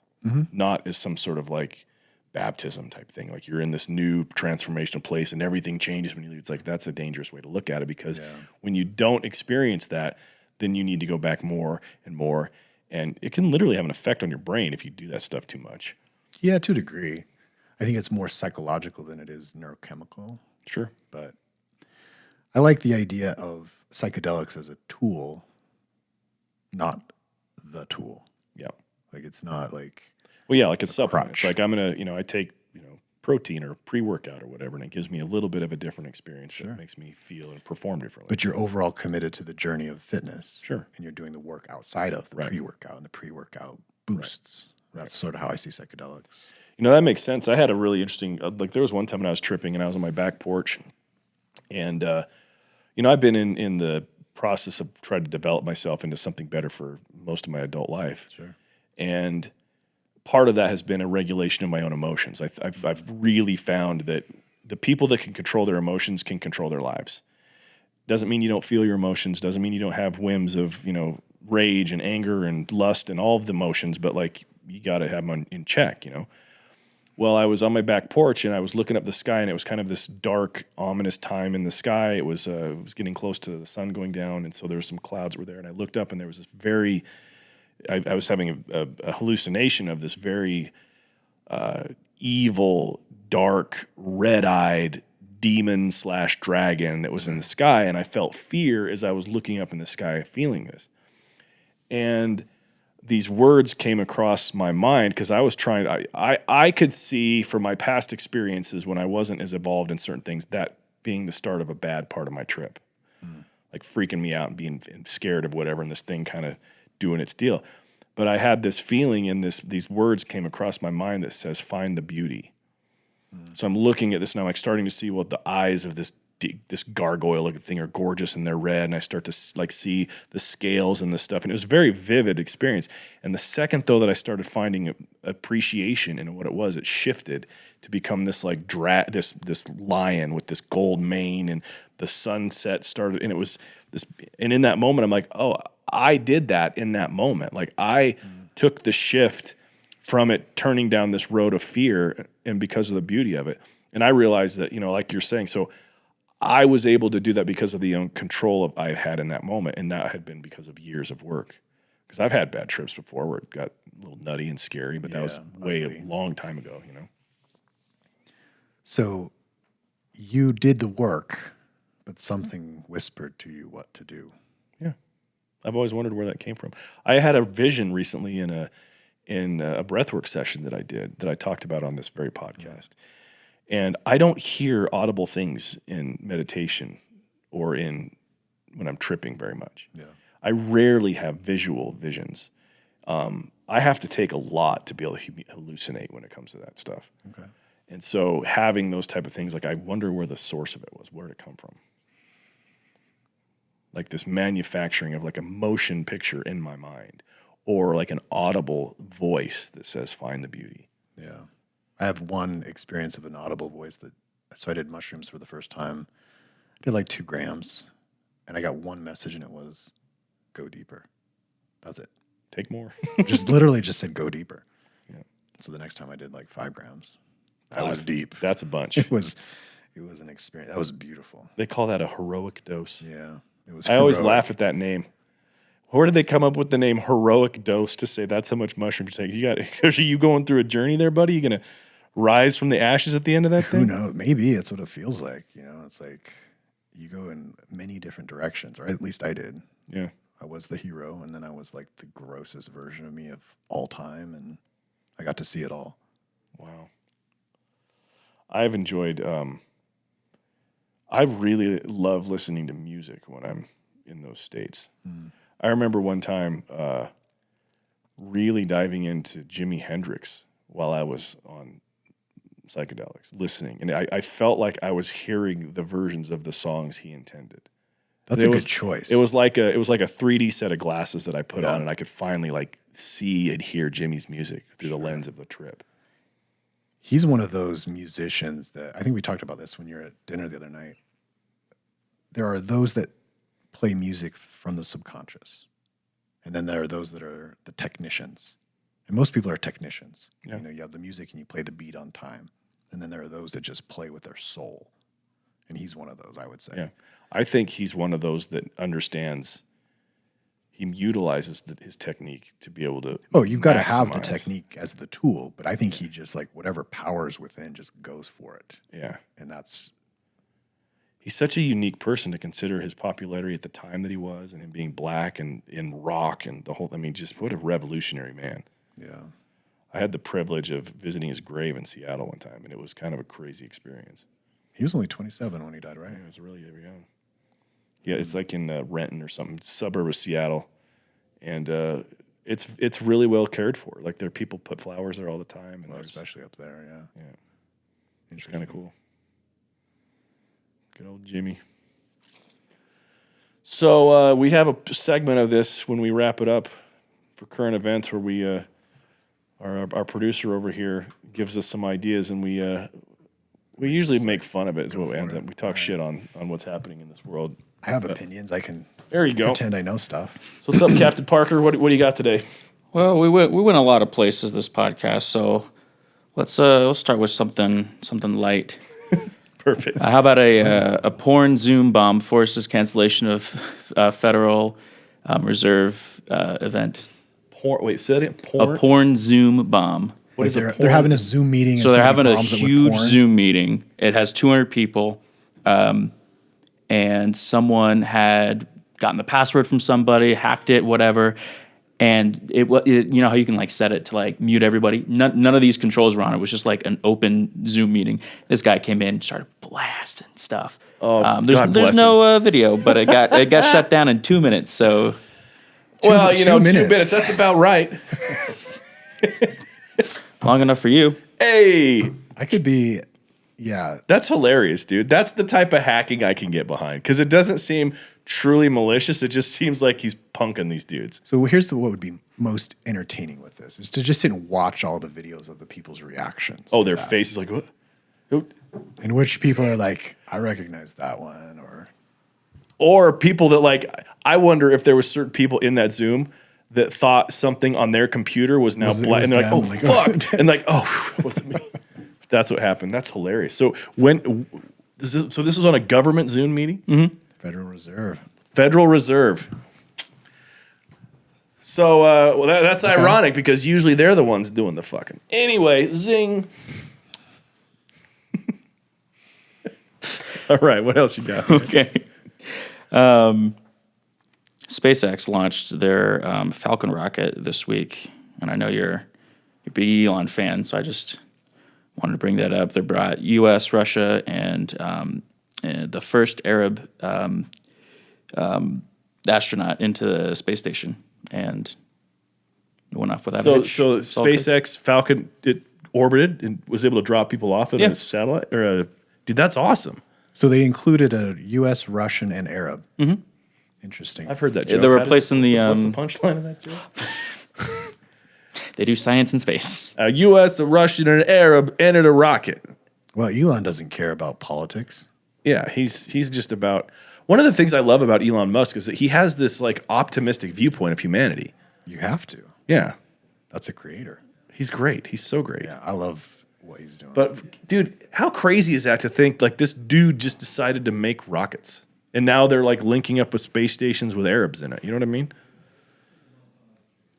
not as some sort of like baptism type thing. Like you're in this new transformational place and everything changes when you leave. It's like that's a dangerous way to look at it because when you don't experience that, then you need to go back more and more And it can literally have an effect on your brain if you do that stuff too much. Yeah, to a degree. I think it's more psychological than it is neurochemical. Sure. But I like the idea of psychedelics as a tool, not the tool. Yeah. Like it's not like well, yeah, like a supplement. crutch. It's like I'm gonna, I take protein or pre-workout or whatever, and it gives me a little bit of a different experience that makes me feel and perform differently. But you're overall committed to the journey of fitness. Sure. And you're doing the work outside of the pre-workout, and the pre-workout boosts. That's sort of how I see psychedelics. That makes sense. I had a really interesting, there was one time when I was tripping and I was on my back porch, and, I've been in the process of trying to develop myself into something better for most of my adult life. Sure. And part of that has been a regulation of my own emotions. I've really found that the people that can control their emotions can control their lives. Doesn't mean you don't feel your emotions. Doesn't mean you don't have whims of, rage and anger and lust and all of the emotions, but like you got to have them in check, Well, I was on my back porch and I was looking up the sky, and it was kind of this dark, ominous time in the sky. It was getting close to the sun going down, and so there were some clouds that were there. And I looked up, and there was this I was having a hallucination of this very evil, dark, red-eyed demon/dragon that was in the sky, and I felt fear as I was looking up in the sky, feeling this. And these words came across my mind because I was I could see from my past experiences when I wasn't as evolved in certain things, that being the start of a bad part of my trip. Like freaking me out and being scared of whatever, and this thing kind of doing its deal. But I had this feeling, and these words came across my mind that says, find the beauty. So I'm looking at this and I'm like starting to see what the eyes of this gargoyle looking thing are gorgeous and they're red, and I start to see the scales and the stuff, and it was a very vivid experience. And the second though that I started finding appreciation in what it was, it shifted to become this like this lion with this gold mane, and the sunset started, and it was this, and in that moment I'm like, oh, I did that in that moment. Like I took the shift from it turning down this road of fear, and because of the beauty of it. And I realized that, like you're saying, so I was able to do that because of the own control I had in that moment, and that had been because of years of work. Because I've had bad trips before where it got a little nutty and scary, but that was a long time ago, So you did the work, but something whispered to you what to do. Yeah. I've always wondered where that came from. I had a vision recently in a breathwork session that I did that I talked about on this very podcast. And I don't hear audible things in meditation or when I'm tripping very much. Yeah. I rarely have visual visions. I have to take a lot to be able to hallucinate when it comes to that stuff. Okay. And so having those type of things, like I wonder where the source of it was, where did it come from? Like this manufacturing of like a motion picture in my mind, or like an audible voice that says, find the beauty. Yeah. I have one experience of an audible voice so I did mushrooms for the first time. I did like 2 grams, and I got one message, and it was, go deeper. That's it. Take more. Just literally just said, go deeper. Yeah. So the next time I did like 5 grams. That was deep. That's a bunch. It was an experience. That was beautiful. They call that a heroic dose. Yeah. It was. I always laugh at that name. Where did they come up with the name heroic dose to say that's how much mushrooms you take? Are you going through a journey there, buddy? You gonna rise from the ashes at the end of that thing? Who knows? Maybe it's what it feels like. It's like you go in many different directions, or at least I did. Yeah. I was the hero, and then I was like the grossest version of me of all time, and I got to see it all. Wow. I've enjoyed, I really love listening to music when I'm in those states. I remember one time really diving into Jimi Hendrix while I was on psychedelics, listening. And I felt like I was hearing the versions of the songs he intended. That's a good choice. It was like a 3D set of glasses that I put on, and I could finally like see and hear Jimmy's music through the lens of the trip. He's one of those musicians that, I think we talked about this when you were at dinner the other night. There are those that play music from the subconscious. And then there are those that are the technicians. And most people are technicians. Yeah. You have the music and you play the beat on time. And then there are those that just play with their soul. And he's one of those, I would say. Yeah. I think he's one of those that understands. he utilizes his technique to be able to. Oh, you've got to have the technique as the tool, but I think he just like whatever powers within just goes for it. Yeah, and he's such a unique person to consider his popularity at the time that he was, and him being black and in rock and the whole. I mean, just what a revolutionary man. Yeah, I had the privilege of visiting his grave in Seattle one time, and it was kind of a crazy experience. He was only 27 when he died, right? Yeah, he was really young. Yeah, it's like in Renton or something, suburb of Seattle, and it's really well cared for. Like there, people put flowers there all the time, and especially up there. Yeah, it's kind of cool. Good old Jimmy. So we have a segment of this when we wrap it up for current events, where we our producer over here gives us some ideas, and we usually make fun of it. Is what we end up. We talk shit on what's happening in this world. I have opinions. I can there you go. Pretend I know stuff. So what's up, Captain Parker? What do you got today? Well, we went a lot of places this podcast, so let's start with something light. Perfect. How about a porn Zoom bomb forces cancellation of Federal Reserve event? Wait, say that again. Porn? A porn Zoom bomb. What is they're having a Zoom meeting. So they're having a huge Zoom meeting. It has 200 people, and someone had gotten the password from somebody, hacked it, whatever. And it you know how you can like set it to like mute everybody. None of these controls were on. It was just like an open Zoom meeting. This guy came in, and started blasting stuff. Oh, there's no video, but it got shut down in 2 minutes. So, well, 2 minutes. That's about right. Long enough for you. Hey, I could be. Yeah, that's hilarious, dude. That's the type of hacking I can get behind because it doesn't seem truly malicious. It just seems like he's punking these dudes. So here's what would be most entertaining with this is to just sit and watch all the videos of the people's reactions. Oh, their faces like what? In which people are like, I recognize that one, or people that like. I wonder if there were certain people in that Zoom that thought something on their computer was now black, and they're like, "Oh fuck," and like, "Oh, what's it mean?" That's what happened. That's hilarious. So this was on a government Zoom meeting? Mm-hmm. Federal Reserve. So that's ironic because usually they're the ones doing the fucking. Anyway, zing. All right, what else you got? Okay. SpaceX launched their Falcon rocket this week, and I know you're a big Elon fan, so I just wanted to bring that up. They brought U.S., Russia, and the first Arab astronaut into the space station, and it went off without a hitch. So SpaceX Falcon orbited and was able to drop people off of a satellite? Dude, that's awesome. So they included a U.S., Russian, and Arab. Mm-hmm. Interesting. I've heard that joke. They're replacing what's the punchline of that joke? They do science in space. A U.S., a Russian, and an Arab entered a rocket. Well, Elon doesn't care about politics. Yeah, he's just about. One of the things I love about Elon Musk is that he has this like optimistic viewpoint of humanity. You have to. Yeah, that's a creator. He's great. He's so great. Yeah, I love what he's doing. But dude, how crazy is that to think like this dude just decided to make rockets, and now they're like linking up with space stations with Arabs in it. You know what I mean?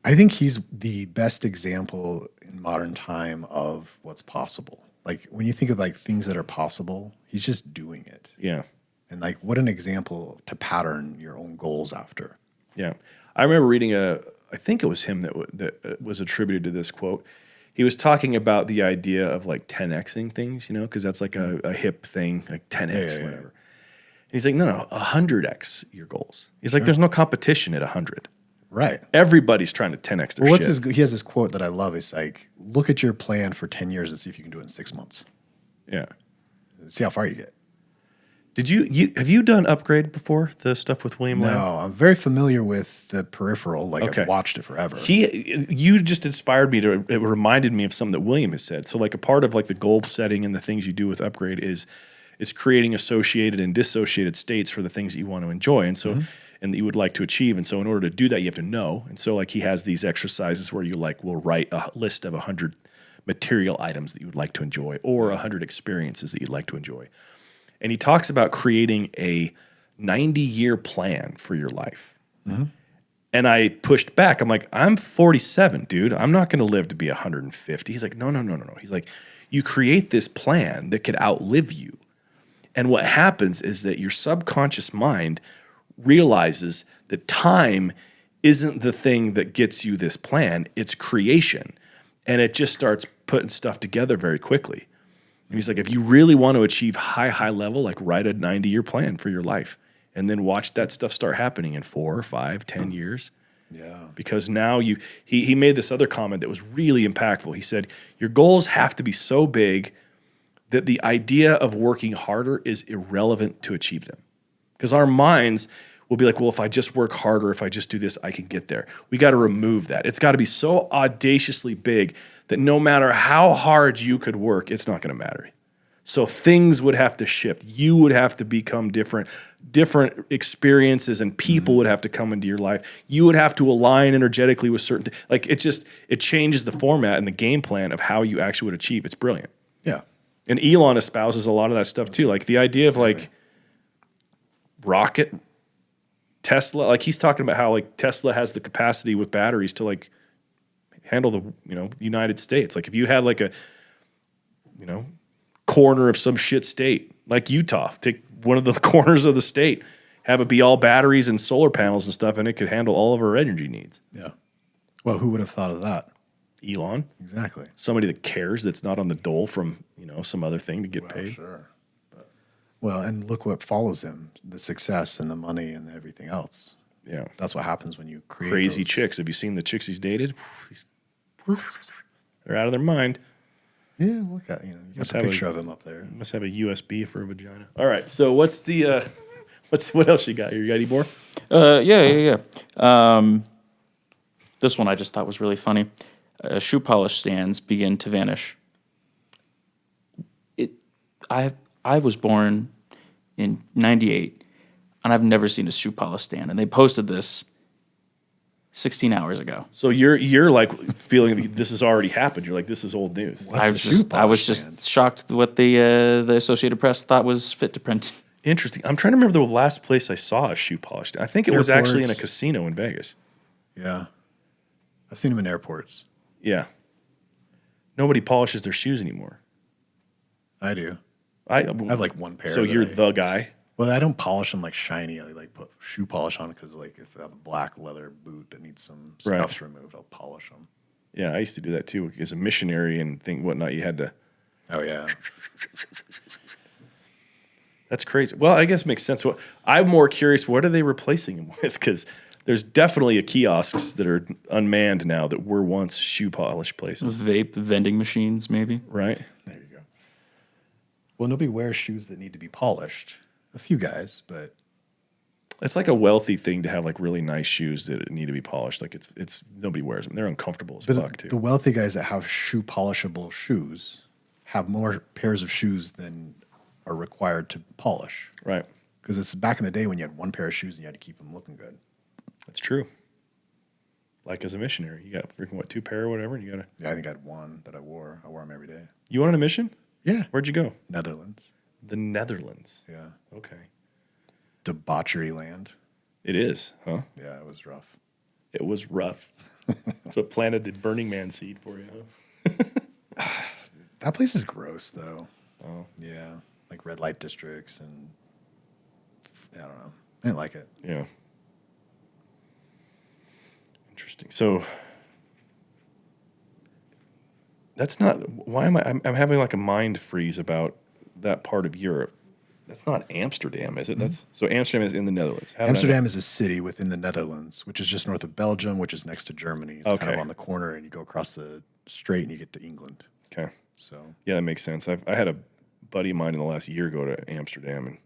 I think he's the best example in modern time of what's possible. Like when you think of like things that are possible, he's just doing it. Yeah. And like what an example to pattern your own goals after. Yeah. I remember reading I think it was him that was attributed to this quote. He was talking about the idea of like 10xing things, because that's like a hip thing, like 10x, whatever. And he's like, no, 100x your goals. He's like, there's no competition at 100. Right. Everybody's trying to 10x their shit. He has this quote that I love. It's like, look at your plan for 10 years and see if you can do it in 6 months. Yeah. See how far you get. Have you done Upgrade before, the stuff with William Lamb? No, I'm very familiar with the peripheral. I've watched it forever. You just inspired me it reminded me of something that William has said. So like a part of like the goal setting and the things you do with Upgrade is creating associated and dissociated states for the things that you want to enjoy. And so and that you would like to achieve. And so in order to do that, you have to know. And so like he has these exercises where you like will write a list of 100 material items that you would like to enjoy or 100 experiences that you'd like to enjoy. And he talks about creating a 90-year plan for your life. And I pushed back. I'm like, I'm 47, dude. I'm not going to live to be 150. He's like, no. He's like, you create this plan that could outlive you. And what happens is that your subconscious mind realizes that time isn't the thing that gets you this plan, it's creation. And it just starts putting stuff together very quickly. And he's like, if you really want to achieve high level, like write a 90-year plan for your life and then watch that stuff start happening in 4 or 5, 10 years. Yeah. Because now he made this other comment that was really impactful. He said, your goals have to be so big that the idea of working harder is irrelevant to achieve them. Because our minds will be like, well, if I just work harder, if I just do this, I can get there. We got to remove that. It's got to be so audaciously big that no matter how hard you could work, it's not going to matter. So things would have to shift. You would have to become different experiences and people would have to come into your life. You would have to align energetically with certain like it changes the format and the game plan of how you actually would achieve. It's brilliant. Yeah. And Elon espouses a lot of that stuff too. Like the idea of like rocket, Tesla, like he's talking about how like Tesla has the capacity with batteries to like handle the, United States. Like if you had like a, corner of some shit state, like Utah, take one of the corners of the state, have it be all batteries and solar panels and stuff, and it could handle all of our energy needs. Yeah. Well, who would have thought of that? Elon. Exactly. Somebody that cares, that's not on the dole from, some other thing to get paid. Sure. Well, and look what follows him, the success and the money and everything else. Yeah. That's what happens when you create Crazy those. chicks. Have you seen the chicks he's dated? They're out of their mind. Yeah, look at, you got a picture of him up there. Must have a USB for a vagina. All right. So what's the, what else you got here? You got any more? Yeah. This one I just thought was really funny. Shoe polish stands begin to vanish. I was born in '98, and I've never seen a shoe polish stand. And they posted this 16 hours ago. So you're like feeling this has already happened. You're like, this is old news. I was just shocked what the Associated Press thought was fit to print. Interesting. I'm trying to remember the last place I saw a shoe polish. I think it was actually in a casino in Vegas. Yeah. I've seen them in airports. Yeah. Nobody polishes their shoes anymore. I do. I have like one pair. So you're the guy? Well, I don't polish them like shiny. I like put shoe polish on because like if I have a black leather boot that needs some scuffs removed, I'll polish them. Yeah, I used to do that too. As a missionary and whatnot, you had to. Oh yeah. That's crazy. Well, I guess it makes sense. Well, I'm more curious, what are they replacing them with? Because there's definitely a kiosks that are unmanned now that were once shoe polish places. Vape vending machines, maybe. Right. There you go. Well, nobody wears shoes that need to be polished. A few guys, but it's like a wealthy thing to have like really nice shoes that need to be polished. Like it's nobody wears them. They're uncomfortable as fuck too. The wealthy guys that have shoe polishable shoes have more pairs of shoes than are required to polish. Right. Because it's back in the day when you had one pair of shoes and you had to keep them looking good. That's true. Like as a missionary, you got freaking 2 pair or whatever. You gotta. Yeah, I think I had one that I wore. I wore them every day. You went on a mission? Yeah. Where'd you go? Netherlands. The Netherlands. Yeah. Okay. Debauchery land. It is, huh? Yeah, it was rough. It was rough. That's what planted the Burning Man seed for you, huh? That place is gross, though. Oh. Yeah. Like red light districts and I don't know. I didn't like it. Yeah. Interesting. So that's not, why am I'm having like a mind freeze about that part of Europe. That's not Amsterdam, is it? Mm-hmm. So Amsterdam is in the Netherlands. Amsterdam is a city within the Netherlands, which is just north of Belgium, which is next to Germany. It's kind of on the corner, and you go across the strait and you get to England. Okay. So yeah, that makes sense. I had a buddy of mine in the last year go to Amsterdam, and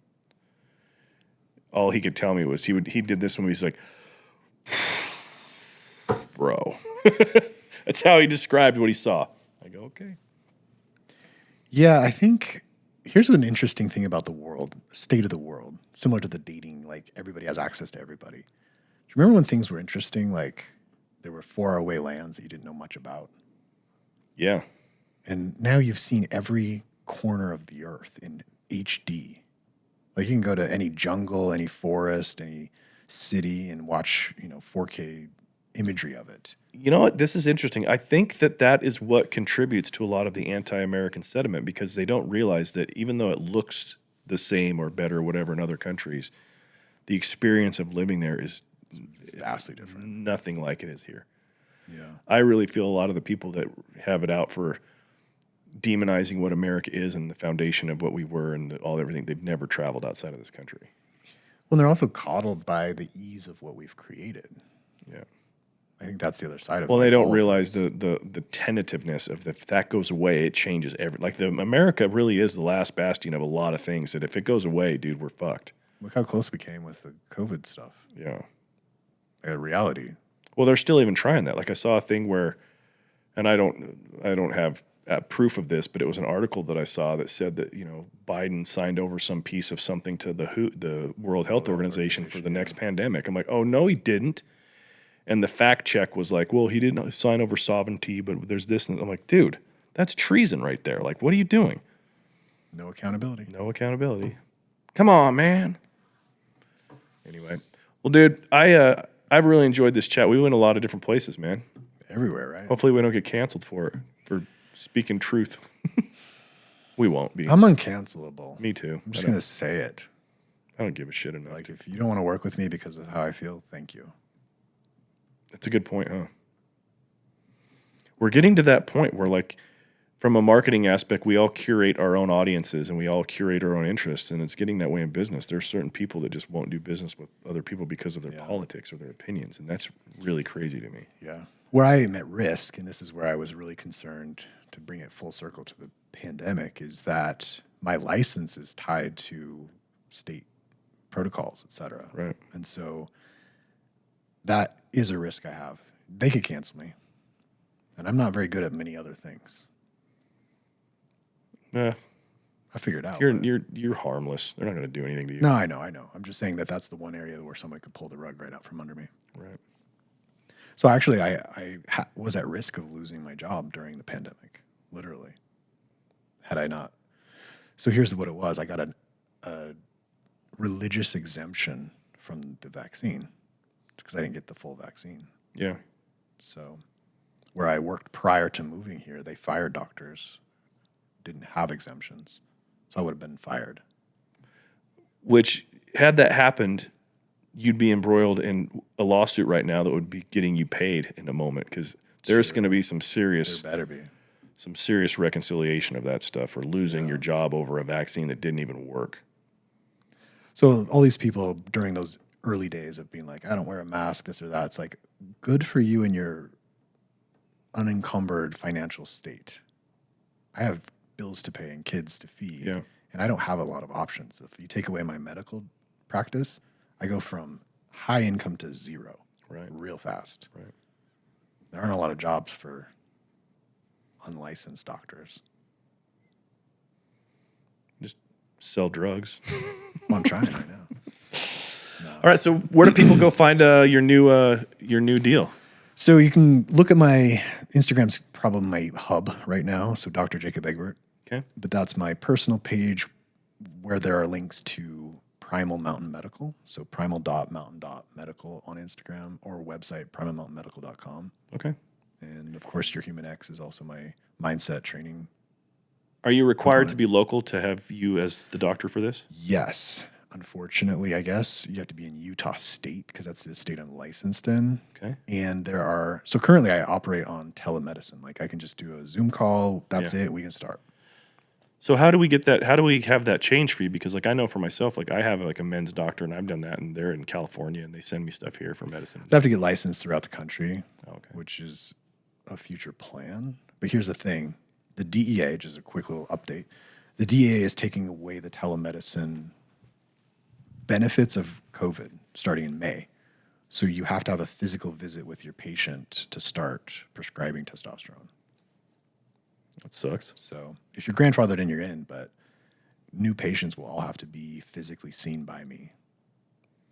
all he could tell me was he did this when he was like, bro. That's how he described what he saw. I go, okay. Yeah, I think here's an interesting thing about the world, state of the world, similar to the dating, like everybody has access to everybody. Do you remember when things were interesting? Like there were faraway lands that you didn't know much about. Yeah. And now you've seen every corner of the earth in HD. Like you can go to any jungle, any forest, any city and watch 4K imagery of it. You know what? This is interesting. I think that is what contributes to a lot of the anti-American sentiment, because they don't realize that even though it looks the same or better or whatever in other countries, the experience of living there is Vastly different. Nothing like it is here. Yeah. I really feel a lot of the people that have it out for demonizing what America is and the foundation of what we were and everything, they've never traveled outside of this country. Well, they're also coddled by the ease of what we've created. Yeah. I think that's the other side of it. Well, they don't realize the tentativeness of if that goes away, it changes everything. America really is the last bastion of a lot of things that if it goes away, dude, we're fucked. Look how close we came with the COVID stuff. Yeah. Like a reality. Well, they're still even trying that. Like I saw a thing where, and I don't have proof of this, but it was an article that I saw that said that Biden signed over some piece of something to the World Health Organization for the next pandemic. I'm like, oh no, he didn't. And the fact check was like, well, he didn't sign over sovereignty, but there's this. And I'm like, dude, that's treason right there. Like, what are you doing? No accountability. No accountability. Come on, man. Anyway, well, dude, I've really enjoyed this chat. We went a lot of different places, man. Everywhere, right? Hopefully we don't get canceled for speaking truth. We won't be. I'm uncancelable. Me too. I'm just going to say it. I don't give a shit enough. Like, if you don't want to work with me because of how I feel, thank you. That's a good point, huh? We're getting to that point where, like, from a marketing aspect, we all curate our own audiences and we all curate our own interests, and it's getting that way in business. There's certain people that just won't do business with other people because of their politics or their opinions, and that's really crazy to me. Yeah. Where I am at risk, and this is where I was really concerned to bring it full circle to the pandemic, is that my license is tied to state protocols, et cetera. Right. And so that is a risk I have. They could cancel me, and I'm not very good at many other things. Yeah. I figured out. You're harmless. They're not going to do anything to you. No, I know. I'm just saying that's the one area where someone could pull the rug right out from under me. Right. So actually, I was at risk of losing my job during the pandemic, literally, had I not. So here's what it was. I got a religious exemption from the vaccine because I didn't get the full vaccine. Yeah. So where I worked prior to moving here, they fired doctors, didn't have exemptions. So I would have been fired. Which, had that happened, you'd be embroiled in a lawsuit right now that would be getting you paid in a moment, because there's going to be some serious, There better be. some serious reconciliation of that stuff, or losing your job over a vaccine that didn't even work. So all these people during those early days of being like, I don't wear a mask, this or that, it's like, good for you in your unencumbered financial state. I have bills to pay and kids to feed, and I don't have a lot of options. If you take away my medical practice, I go from high income to zero real fast. Right. There aren't a lot of jobs for unlicensed doctors. Just sell drugs. Well, I'm trying right now. All right, so where do people go find your new deal? So you can look at my Instagram's probably my hub right now. So Dr. Jacob Egbert. Okay. But that's my personal page where there are links to Primal Mountain Medical. So primal.mountain.medical on Instagram, or website primalmountainmedical.com. Okay. And of course, Your Human X is also my mindset training. Are you required to be local to have you as the doctor for this? Yes. Unfortunately, I guess you have to be in Utah State because that's the state I'm licensed in. Okay. And so currently I operate on telemedicine. Like I can just do a Zoom call. That's it. We can start. So how do we get that? How do we have that change for you? Because like I know for myself, like I have like a men's doctor and I've done that, and they're in California and they send me stuff here for medicine. I have to get licensed throughout the country, which is a future plan. But here's the thing. The DEA, just a quick little update, the DEA is taking away the telemedicine benefits of COVID starting in May. So you have to have a physical visit with your patient to start prescribing testosterone. That sucks. So if you're grandfathered in, you're in, but new patients will all have to be physically seen by me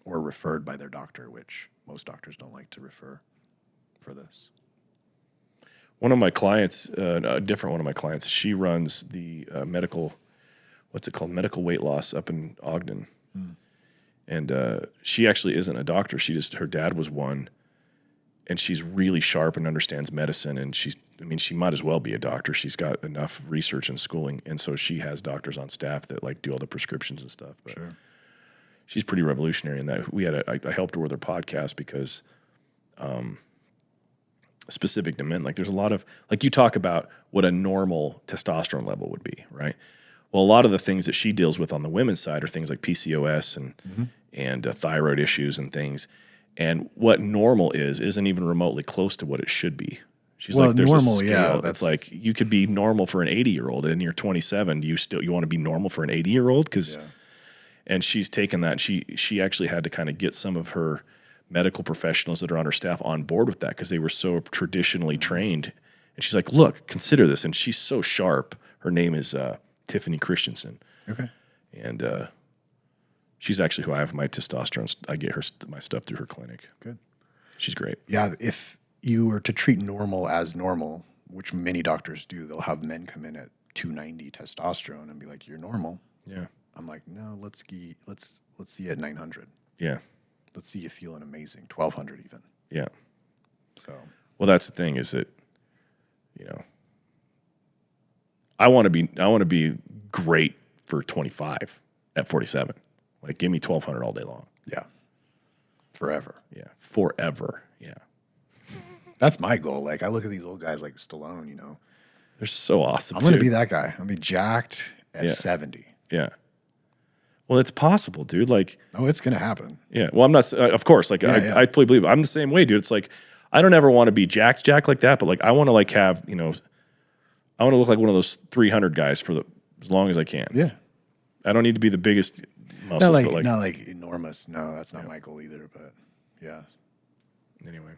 or referred by their doctor, which most doctors don't like to refer for this. One of my clients, a different one of my clients, she runs the medical weight loss up in Ogden. And she actually isn't a doctor. Her dad was one, and she's really sharp and understands medicine. And she might as well be a doctor. She's got enough research and schooling, and so she has doctors on staff that like do all the prescriptions and stuff. But she's pretty revolutionary in that. I helped her with her podcast because, specific to men, like there's a lot of, like you talk about what a normal testosterone level would be, right? Well, a lot of the things that she deals with on the women's side are things like PCOS and thyroid issues and things. And what normal isn't even remotely close to what it should be. She's like, there's normal, a scale. That's like, you could be normal for an 80-year-old and you're 27. Do you want to be normal for an 80-year-old? And she's taken that. She actually had to kind of get some of her medical professionals that are on her staff on board with that because they were so traditionally trained. And she's like, look, consider this. And she's so sharp. Her name is Tiffany Christensen. Okay. And she's actually who I have my testosterone. I get my stuff through her clinic. Good. She's great. Yeah, if you were to treat normal as normal, which many doctors do, they'll have men come in at 290 testosterone and be like, "You're normal." Yeah. I'm like, "No, let's see you at 900." Yeah. Let's see you feeling amazing, 1200 even. Yeah. So. Well, that's the thing is that, I want to be great for 25 at 47. Like, give me 1200 all day long. Yeah. Forever. Yeah. Forever. Yeah. That's my goal. Like, I look at these old guys like Stallone, They're so awesome. I'm going to be that guy. I'm going to be jacked at 70. Yeah. Well, it's possible, dude. Like, oh, it's going to happen. Yeah. Well, I'm not, of course, like, I fully believe it. I'm the same way, dude. It's like, I don't ever want to be jacked like that, but like, I want to like have, I want to look like one of those 300 guys for as long as I can. Yeah. I don't need to be the biggest muscles, not like enormous. No, that's not my goal either, but yeah. Anyway.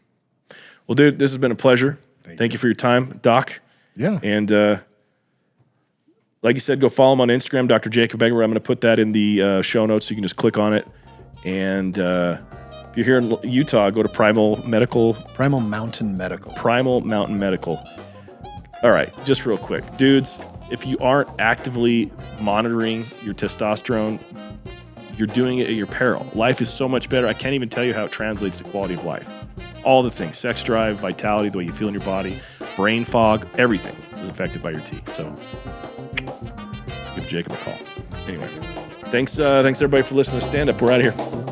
Well, dude, this has been a pleasure. Thank you for your time, Doc. Yeah. And like you said, go follow him on Instagram, Dr. Jacob Egbert. I'm going to put that in the show notes so you can just click on it. And if you're here in Utah, go to Primal Mountain Medical. All right, just real quick. Dudes, if you aren't actively monitoring your testosterone, you're doing it at your peril. Life is so much better. I can't even tell you how it translates to quality of life. All the things, sex drive, vitality, the way you feel in your body, brain fog, everything is affected by your tea. So give Jacob a call. Anyway, thanks everybody for listening to Stand Up. We're out of here.